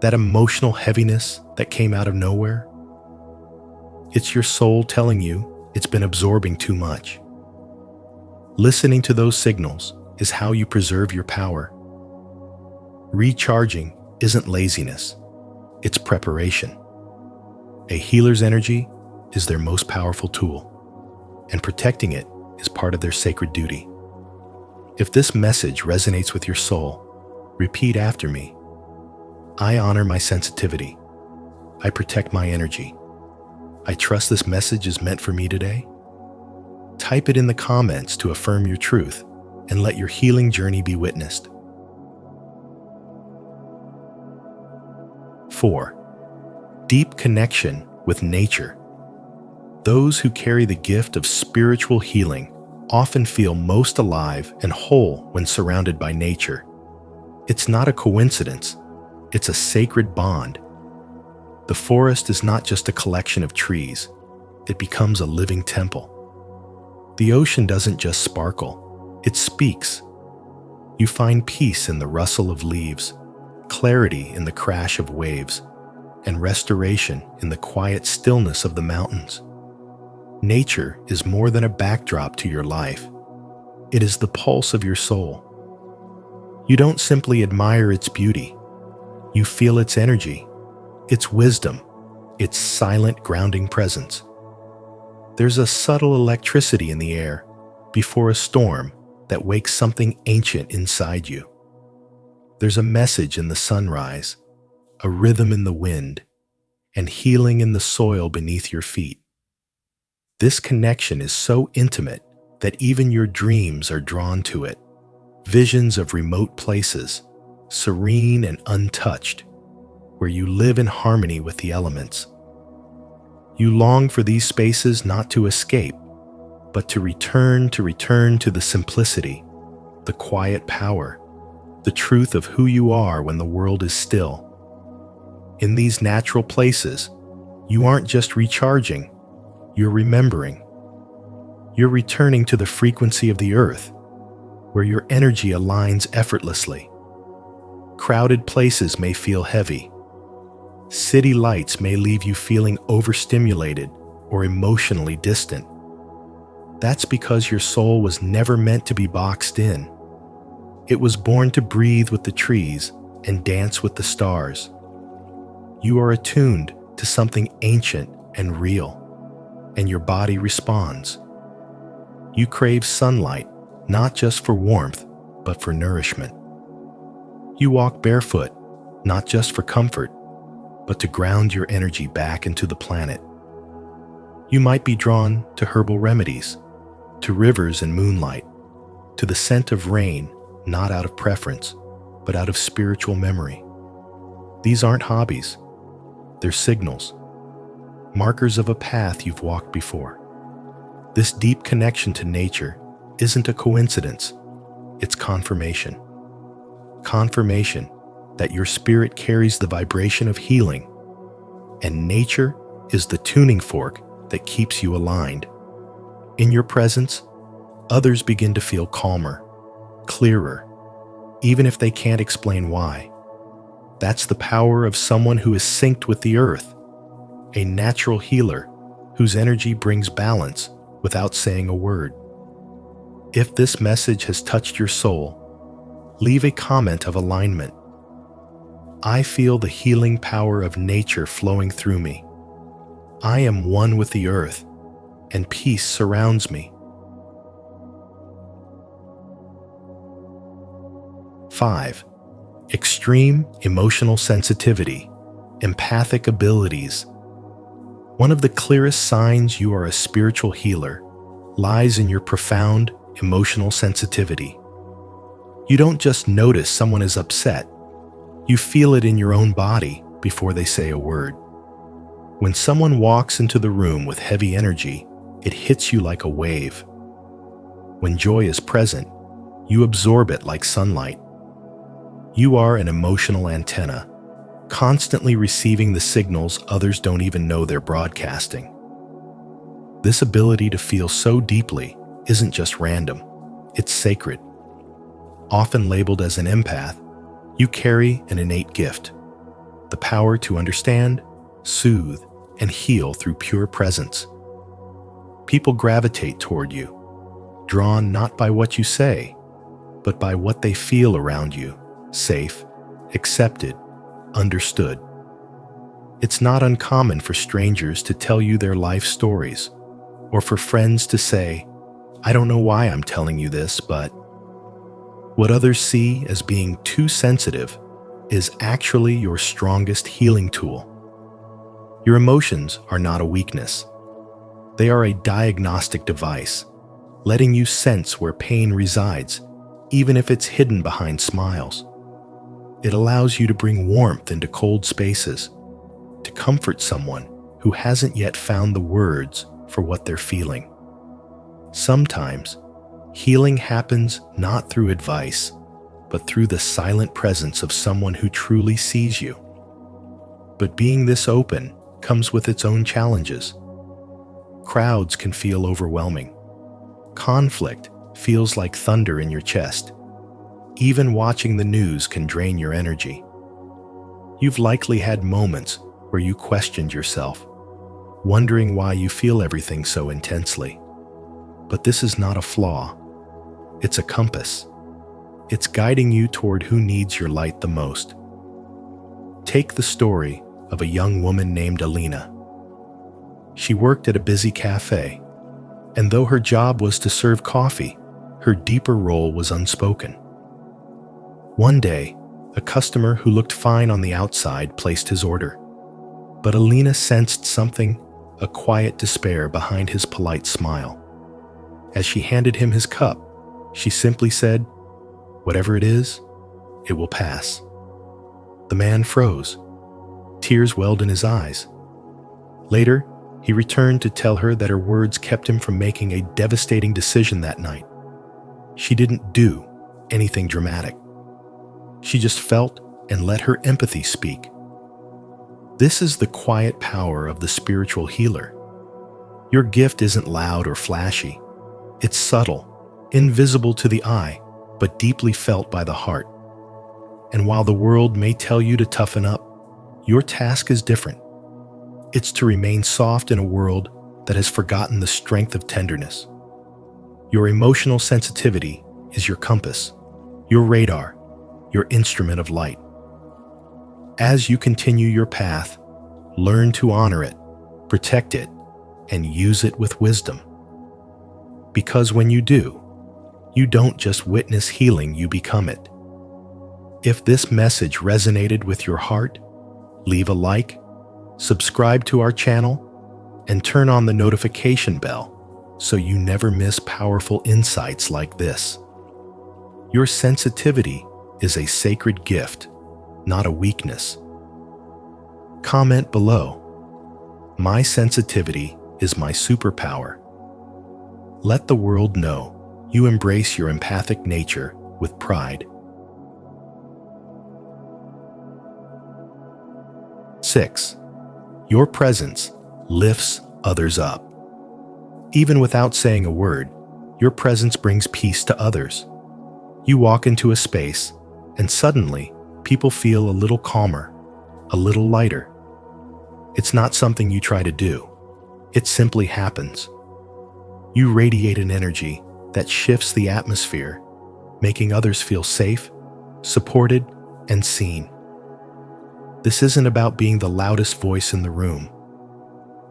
that emotional heaviness that came out of nowhere. It's your soul telling you it's been absorbing too much. Listening to those signals is how you preserve your power. Recharging isn't laziness, it's preparation. A healer's energy is their most powerful tool, and protecting it is part of their sacred duty. If this message resonates with your soul, Repeat after me. I honor my sensitivity. I protect my energy. I trust this message is meant for me today. Type it in the comments to affirm your truth and let your healing journey be witnessed. 4. Deep connection with nature. Those who carry the gift of spiritual healing often feel most alive and whole when surrounded by nature. It's not a coincidence, it's a sacred bond. The forest is not just a collection of trees, it becomes a living temple. The ocean doesn't just sparkle, it speaks. You find peace in the rustle of leaves, clarity in the crash of waves, and restoration in the quiet stillness of the mountains. Nature is more than a backdrop to your life. It is the pulse of your soul. You don't simply admire its beauty. You feel its energy, its wisdom, its silent grounding presence. There's a subtle electricity in the air before a storm that wakes something ancient inside you. There's a message in the sunrise, a rhythm in the wind, and healing in the soil beneath your feet. This connection is so intimate that even your dreams are drawn to it. Visions of remote places, serene and untouched, where you live in harmony with the elements. You long for these spaces not to escape, but to return to the simplicity, the quiet power, the truth of who you are when the world is still. In these natural places, you aren't just recharging, you're remembering. You're returning to the frequency of the earth, where your energy aligns effortlessly. Crowded places may feel heavy. City lights may leave you feeling overstimulated or emotionally distant. That's because your soul was never meant to be boxed in. It was born to breathe with the trees and dance with the stars. You are attuned to something ancient and real, and your body responds. You crave sunlight, not just for warmth, but for nourishment. You walk barefoot, not just for comfort, but to ground your energy back into the planet. You might be drawn to herbal remedies, to rivers and moonlight, to the scent of rain, not out of preference, but out of spiritual memory. These aren't hobbies, they're signals, markers of a path you've walked before. This deep connection to nature isn't a coincidence, it's confirmation. Confirmation that your spirit carries the vibration of healing, and nature is the tuning fork that keeps you aligned. In your presence, others begin to feel calmer, clearer, even if they can't explain why. That's the power of someone who is synced with the earth, a natural healer whose energy brings balance without saying a word. If this message has touched your soul, leave a comment of alignment. I feel the healing power of nature flowing through me. I am one with the earth, and peace surrounds me. 5. Extreme emotional sensitivity, empathic abilities. One of the clearest signs you are a spiritual healer lies in your profound emotional sensitivity. You don't just notice someone is upset, you feel it in your own body before they say a word. When someone walks into the room with heavy energy, it hits you like a wave. When joy is present, you absorb it like sunlight. You are an emotional antenna, constantly receiving the signals others don't even know they're broadcasting. This ability to feel so deeply isn't just random, it's sacred. Often labeled as an empath, you carry an innate gift, the power to understand, soothe, and heal through pure presence. People gravitate toward you, drawn not by what you say, but by what they feel around you, safe, accepted, understood. It's not uncommon for strangers to tell you their life stories, or for friends to say, "I don't know why I'm telling you this, but..." What others see as being too sensitive is actually your strongest healing tool. Your emotions are not a weakness. They are a diagnostic device, letting you sense where pain resides, even if it's hidden behind smiles. It allows you to bring warmth into cold spaces, to comfort someone who hasn't yet found the words for what they're feeling. Sometimes, healing happens not through advice, but through the silent presence of someone who truly sees you. But being this open comes with its own challenges. Crowds can feel overwhelming. Conflict feels like thunder in your chest. Even watching the news can drain your energy. You've likely had moments where you questioned yourself, wondering why you feel everything so intensely. But this is not a flaw. It's a compass. It's guiding you toward who needs your light the most. Take the story of a young woman named Alina. She worked at a busy cafe, and though her job was to serve coffee, her deeper role was unspoken. One day, a customer who looked fine on the outside placed his order, but Alina sensed something, a quiet despair behind his polite smile. As she handed him his cup, she simply said, "Whatever it is, it will pass." The man froze. Tears welled in his eyes. Later, he returned to tell her that her words kept him from making a devastating decision that night. She didn't do anything dramatic. She just felt and let her empathy speak. This is the quiet power of the spiritual healer. Your gift isn't loud or flashy. It's subtle, invisible to the eye, but deeply felt by the heart. And while the world may tell you to toughen up, your task is different. It's to remain soft in a world that has forgotten the strength of tenderness. Your emotional sensitivity is your compass, your radar, your instrument of light. As you continue your path, learn to honor it, protect it, and use it with wisdom. Because when you do, you don't just witness healing, you become it. If this message resonated with your heart, leave a like, subscribe to our channel, and turn on the notification bell so you never miss powerful insights like this. Your sensitivity is a sacred gift, not a weakness. Comment below. My sensitivity is my superpower. Let the world know you embrace your empathic nature with pride. 6. Your presence lifts others up. Even without saying a word, your presence brings peace to others. You walk into a space, and suddenly, people feel a little calmer, a little lighter. It's not something you try to do. It simply happens. You radiate an energy that shifts the atmosphere, making others feel safe, supported, and seen. This isn't about being the loudest voice in the room.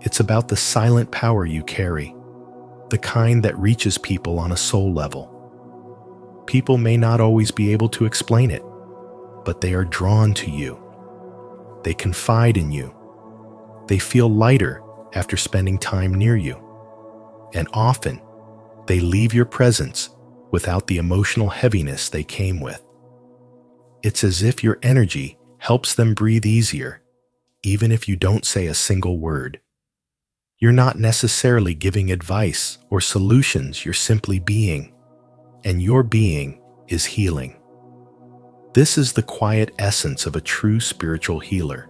It's about the silent power you carry, the kind that reaches people on a soul level. People may not always be able to explain it, but they are drawn to you. They confide in you. They feel lighter after spending time near you. And often, they leave your presence without the emotional heaviness they came with. It's as if your energy helps them breathe easier, even if you don't say a single word. You're not necessarily giving advice or solutions, you're simply being, and your being is healing. This is the quiet essence of a true spiritual healer.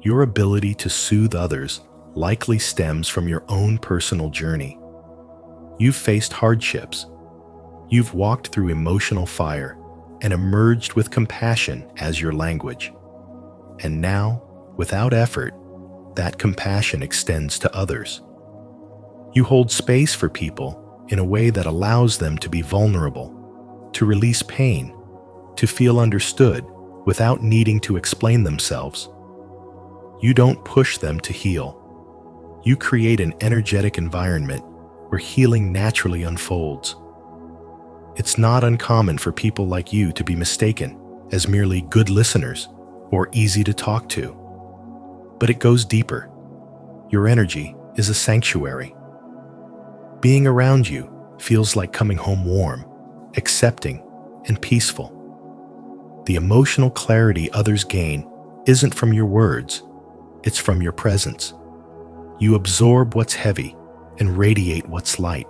Your ability to soothe others likely stems from your own personal journey. You've faced hardships. You've walked through emotional fire and emerged with compassion as your language. And now, without effort, that compassion extends to others. You hold space for people in a way that allows them to be vulnerable, to release pain, to feel understood without needing to explain themselves. You don't push them to heal. You create an energetic environment where healing naturally unfolds. It's not uncommon for people like you to be mistaken as merely good listeners or easy to talk to. But it goes deeper. Your energy is a sanctuary. Being around you feels like coming home warm, accepting, and peaceful. The emotional clarity others gain isn't from your words, it's from your presence. You absorb what's heavy and radiate what's light.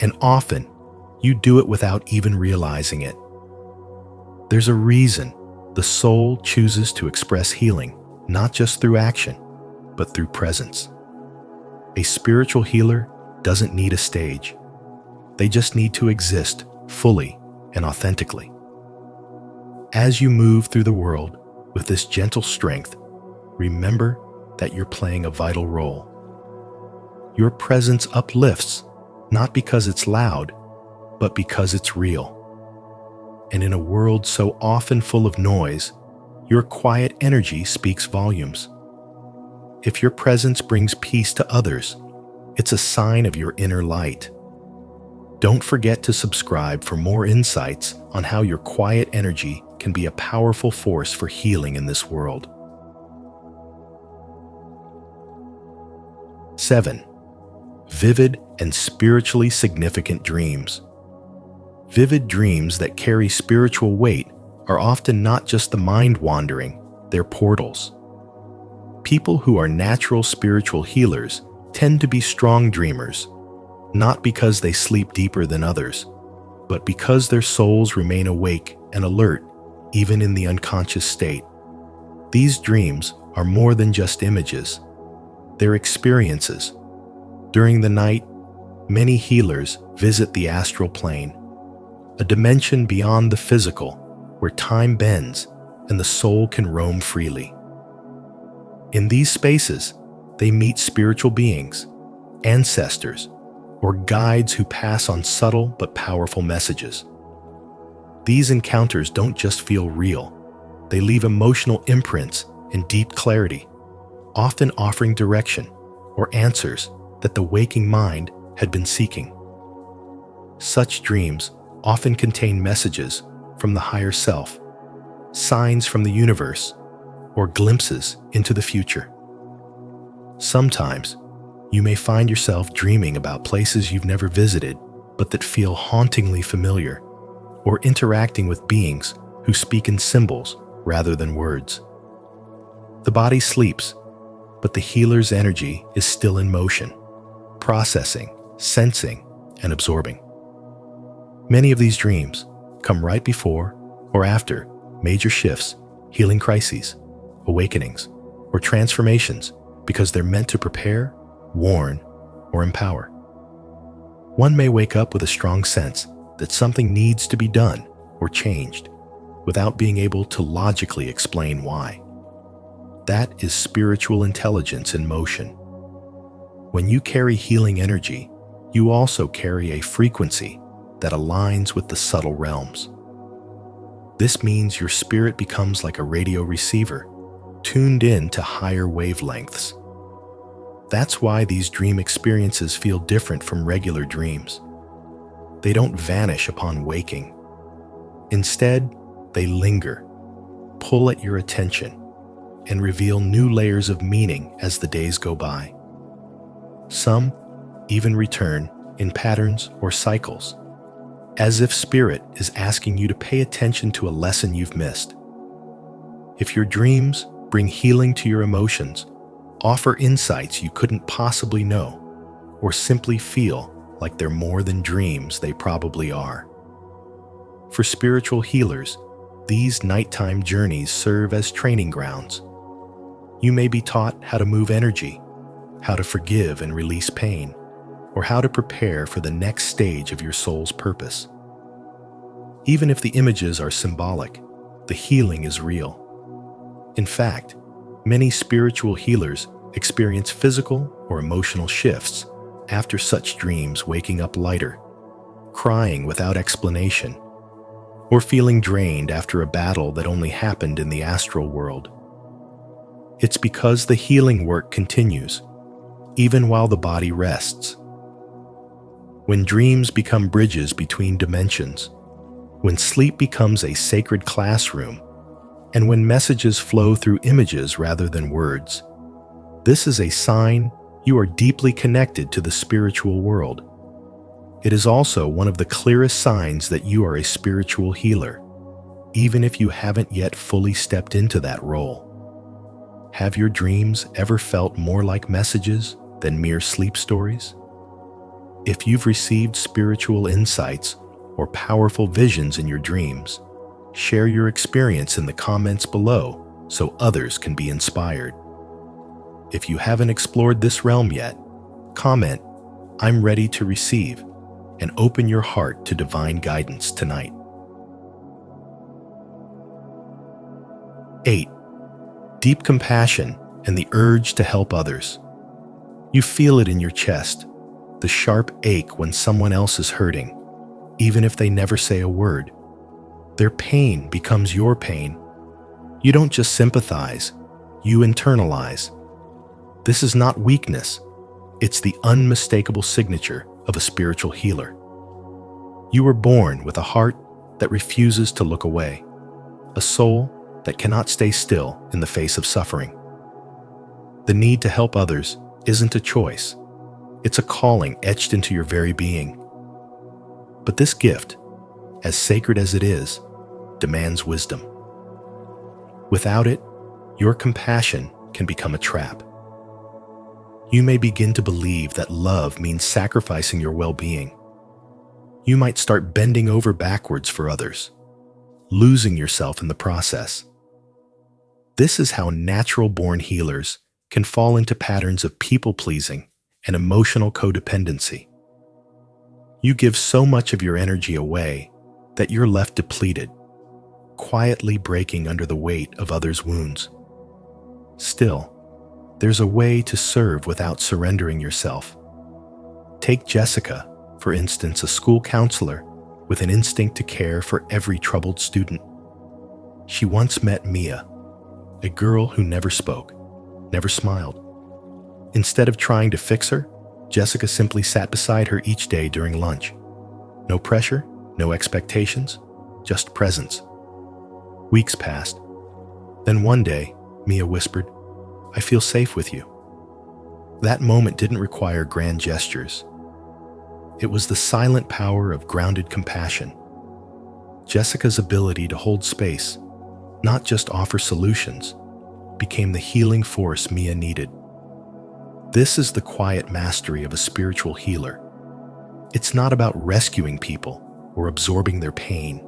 And often, you do it without even realizing it. There's a reason the soul chooses to express healing, not just through action, but through presence. A spiritual healer doesn't need a stage. They just need to exist fully and authentically. As you move through the world with this gentle strength, remember that you're playing a vital role. Your presence uplifts, not because it's loud, but because it's real. And in a world so often full of noise, your quiet energy speaks volumes. If your presence brings peace to others, it's a sign of your inner light. Don't forget to subscribe for more insights on how your quiet energy can be a powerful force for healing in this world. 7. Vivid and spiritually significant dreams. Vivid dreams that carry spiritual weight are often not just the mind wandering, they're portals. People who are natural spiritual healers tend to be strong dreamers, not because they sleep deeper than others, but because their souls remain awake and alert even in the unconscious state. These dreams are more than just images. They're experiences. During the night, many healers visit the astral plane, a dimension beyond the physical where time bends and the soul can roam freely. In these spaces, they meet spiritual beings, ancestors, or guides who pass on subtle but powerful messages. These encounters don't just feel real, they leave emotional imprints and deep clarity, often offering direction or answers that the waking mind had been seeking. Such dreams often contain messages from the higher self, signs from the universe, or glimpses into the future. Sometimes, you may find yourself dreaming about places you've never visited, but that feel hauntingly familiar, or interacting with beings who speak in symbols rather than words. The body sleeps, but the healer's energy is still in motion, processing, sensing, and absorbing. Many of these dreams come right before or after major shifts, healing crises, awakenings, or transformations because they're meant to prepare, warn, or empower. One may wake up with a strong sense that something needs to be done or changed without being able to logically explain why. That is spiritual intelligence in motion. When you carry healing energy, you also carry a frequency that aligns with the subtle realms. This means your spirit becomes like a radio receiver, tuned in to higher wavelengths. That's why these dream experiences feel different from regular dreams. They don't vanish upon waking. Instead, they linger, pull at your attention, and reveal new layers of meaning as the days go by. Some even return in patterns or cycles, as if spirit is asking you to pay attention to a lesson you've missed. If your dreams bring healing to your emotions, offer insights you couldn't possibly know, or simply feel like they're more than dreams they probably are. For spiritual healers, these nighttime journeys serve as training grounds. You may be taught how to move energy, how to forgive and release pain, or how to prepare for the next stage of your soul's purpose. Even if the images are symbolic, the healing is real. In fact, many spiritual healers experience physical or emotional shifts after such dreams, waking up lighter, crying without explanation, or feeling drained after a battle that only happened in the astral world. It's because the healing work continues, even while the body rests. when dreams become bridges between dimensions, when sleep becomes a sacred classroom, and when messages flow through images rather than words. This is a sign you are deeply connected to the spiritual world. It is also one of the clearest signs that you are a spiritual healer, even if you haven't yet fully stepped into that role. Have your dreams ever felt more like messages than mere sleep stories? If you've received spiritual insights or powerful visions in your dreams, share your experience in the comments below so others can be inspired. If you haven't explored this realm yet, comment, "I'm ready to receive," and open your heart to divine guidance tonight. 8. Deep compassion and the urge to help others. You feel it in your chest, the sharp ache when someone else is hurting, even if they never say a word. Their pain becomes your pain. You don't just sympathize, you internalize. This is not weakness, it's the unmistakable signature of a spiritual healer. You were born with a heart that refuses to look away, a soul that cannot stay still in the face of suffering. The need to help others isn't a choice, it's a calling etched into your very being. But this gift, as sacred as it is, demands wisdom. Without it, your compassion can become a trap. You may begin to believe that love means sacrificing your well-being. You might start bending over backwards for others, losing yourself in the process. This is how natural-born healers can fall into patterns of people-pleasing and emotional codependency. You give so much of your energy away that you're left depleted, quietly breaking under the weight of others' wounds. Still, there's a way to serve without surrendering yourself. Take Jessica, for instance, a school counselor with an instinct to care for every troubled student. She once met Mia, a girl who never spoke, never smiled. Instead of trying to fix her, Jessica simply sat beside her each day during lunch. No pressure, no expectations, just presence. Weeks passed. Then one day, Mia whispered, "I feel safe with you." That moment didn't require grand gestures. It was the silent power of grounded compassion. Jessica's ability to hold space, not just offer solutions, became the healing force Mia needed. This is the quiet mastery of a spiritual healer. It's not about rescuing people or absorbing their pain.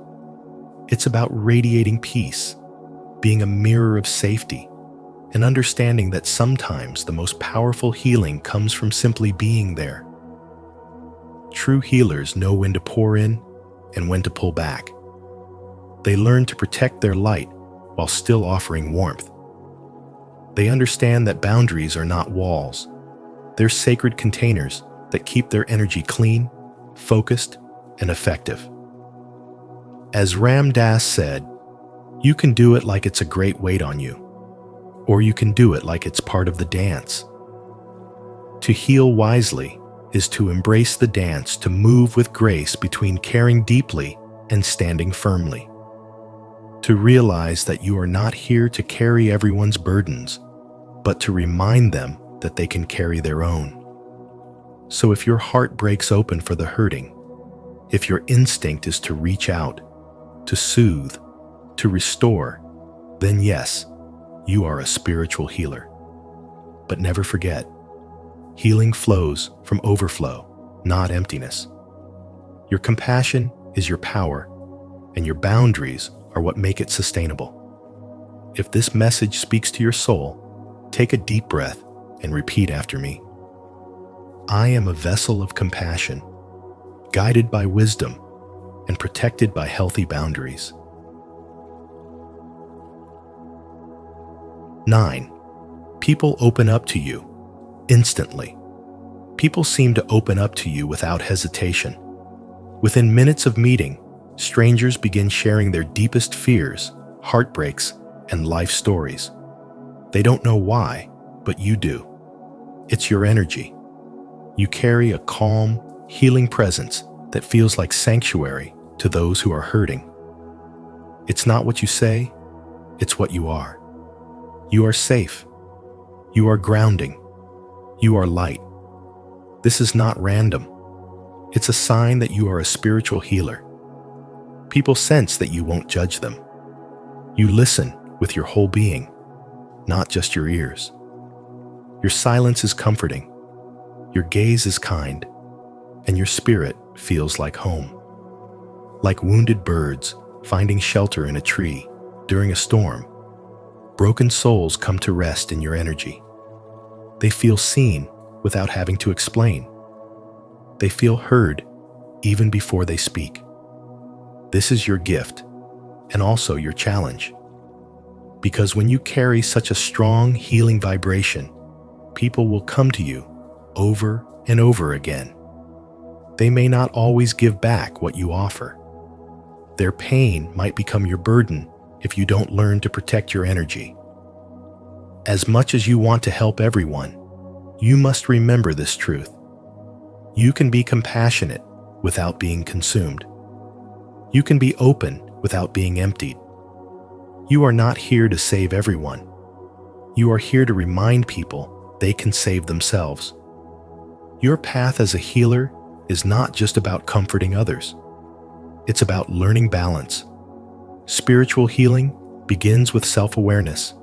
It's about radiating peace, being a mirror of safety, and understanding that sometimes the most powerful healing comes from simply being there. True healers know when to pour in and when to pull back. They learn to protect their light while still offering warmth. They understand that boundaries are not walls. They're sacred containers that keep their energy clean, focused, and effective. As Ram Dass said, "You can do it like it's a great weight on you, or you can do it like it's part of the dance." To heal wisely is to embrace the dance, to move with grace between caring deeply and standing firmly. To realize that you are not here to carry everyone's burdens, but to remind them that they can carry their own. So if your heart breaks open for the hurting, if your instinct is to reach out, to soothe, to restore, then yes, you are a spiritual healer. But never forget, healing flows from overflow, not emptiness. Your compassion is your power, and your boundaries are what make it sustainable. If this message speaks to your soul, take a deep breath and repeat after me. I am a vessel of compassion, guided by wisdom and protected by healthy boundaries. 9. People open up to you instantly. People seem to open up to you without hesitation. Within minutes of meeting, strangers begin sharing their deepest fears, heartbreaks, and life stories. They don't know why, but you do. It's your energy. You carry a calm, healing presence that feels like sanctuary to those who are hurting. It's not what you say, it's what you are. You are safe. You are grounding. You are light. This is not random. It's a sign that you are a spiritual healer. People sense that you won't judge them. You listen with your whole being, not just your ears. Your silence is comforting. Your gaze is kind, and your spirit feels like home. Like wounded birds finding shelter in a tree during a storm, broken souls come to rest in your energy. They feel seen without having to explain. They feel heard even before they speak. This is your gift and also your challenge. Because when you carry such a strong healing vibration, people will come to you over and over again. They may not always give back what you offer. Their pain might become your burden if you don't learn to protect your energy. As much as you want to help everyone, you must remember this truth. You can be compassionate without being consumed. You can be open without being emptied. You are not here to save everyone. You are here to remind people they can save themselves. Your path as a healer is not just about comforting others. It's about learning balance. Spiritual healing begins with self-awareness.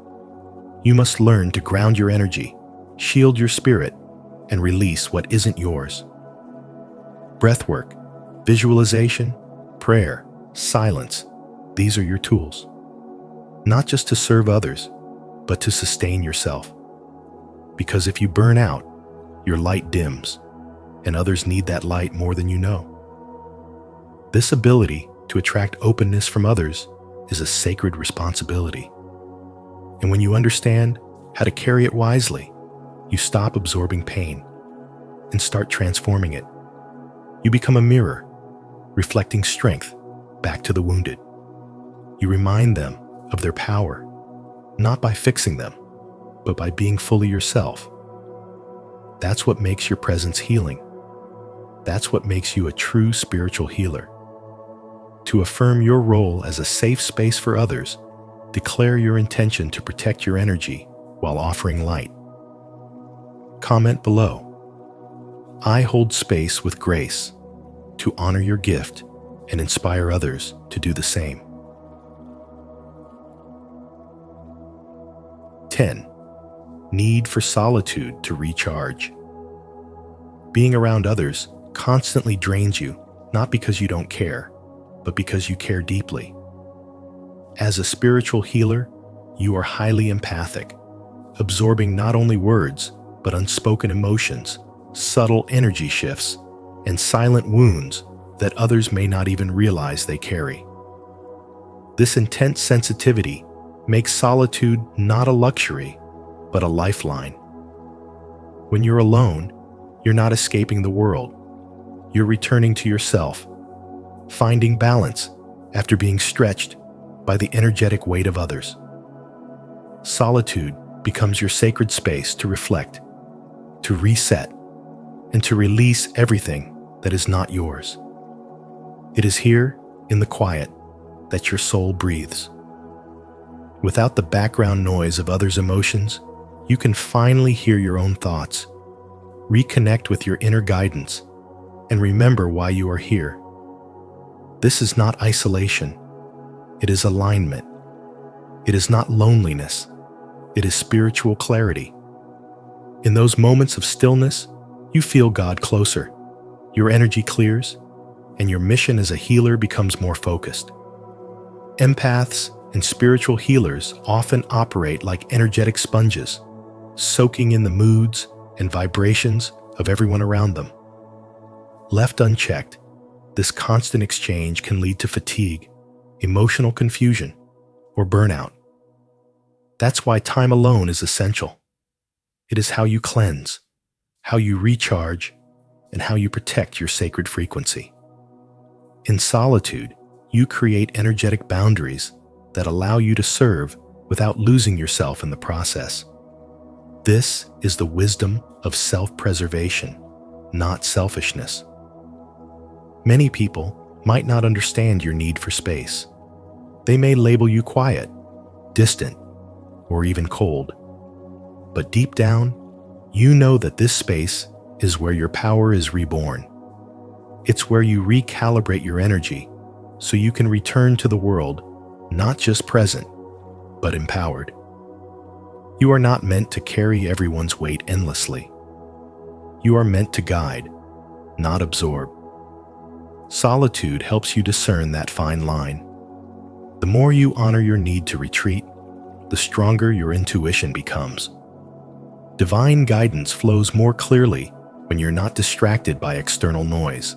You must learn to ground your energy, shield your spirit, and release what isn't yours. Breathwork, visualization, prayer, silence, these are your tools. Not just to serve others, but to sustain yourself. Because if you burn out, your light dims, and others need that light more than you know. This ability to attract openness from others is a sacred responsibility. And when you understand how to carry it wisely, you stop absorbing pain and start transforming it. You become a mirror, reflecting strength back to the wounded. You remind them of their power, not by fixing them, but by being fully yourself. That's what makes your presence healing. That's what makes you a true spiritual healer. To affirm your role as a safe space for others, declare your intention to protect your energy while offering light. Comment below. I hold space with grace to honor your gift and inspire others to do the same. 10. Need for solitude to recharge. Being around others constantly drains you, not because you don't care, but because you care deeply. As a spiritual healer, you are highly empathic, absorbing not only words, but unspoken emotions, subtle energy shifts, and silent wounds that others may not even realize they carry. This intense sensitivity makes solitude not a luxury, but a lifeline. When you're alone, you're not escaping the world. You're returning to yourself, finding balance after being stretched by the energetic weight of others. Solitude becomes your sacred space to reflect, to reset, and to release everything that is not yours. It is here, in the quiet, that your soul breathes. Without the background noise of others' emotions, you can finally hear your own thoughts, reconnect with your inner guidance, and remember why you are here. This is not isolation. It is alignment. It is not loneliness. It is spiritual clarity. In those moments of stillness, you feel God closer. Your energy clears, and your mission as a healer becomes more focused. Empaths and spiritual healers often operate like energetic sponges, soaking in the moods and vibrations of everyone around them. Left unchecked, this constant exchange can lead to fatigue, emotional confusion, or burnout. That's why time alone is essential. It is how you cleanse, how you recharge, and how you protect your sacred frequency. In solitude, you create energetic boundaries that allow you to serve without losing yourself in the process. This is the wisdom of self-preservation, not selfishness. Many people might not understand your need for space. They may label you quiet, distant, or even cold. But deep down, you know that this space is where your power is reborn. It's where you recalibrate your energy so you can return to the world not just present, but empowered. You are not meant to carry everyone's weight endlessly. You are meant to guide, not absorb. Solitude helps you discern that fine line. The more you honor your need to retreat, the stronger your intuition becomes. Divine guidance flows more clearly when you're not distracted by external noise.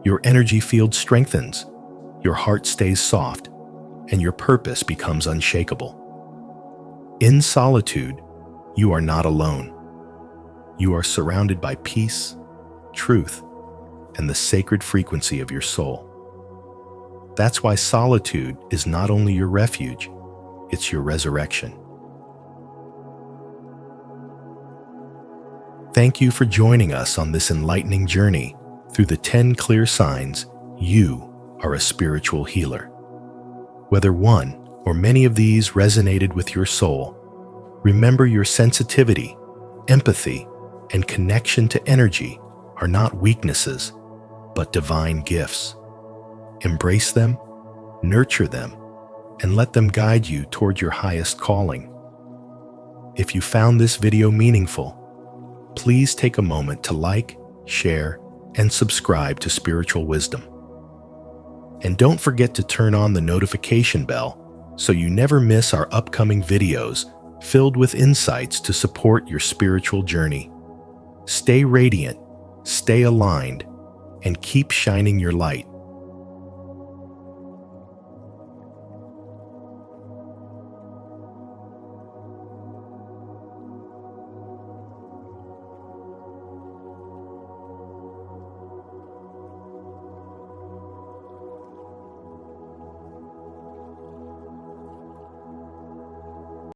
Your energy field strengthens, your heart stays soft, and your purpose becomes unshakable. In solitude, you are not alone. You are surrounded by peace, truth, and the sacred frequency of your soul. That's why solitude is not only your refuge, it's your resurrection. Thank you for joining us on this enlightening journey through the 10 clear signs you are a spiritual healer. Whether one or many of these resonated with your soul, remember your sensitivity, empathy, and connection to energy are not weaknesses, but divine gifts. Embrace them, nurture them, and let them guide you toward your highest calling. If you found this video meaningful, please take a moment to like, share, and subscribe to Spiritual Wisdom. And don't forget to turn on the notification bell so you never miss our upcoming videos filled with insights to support your spiritual journey. Stay radiant, stay aligned, and keep shining your light.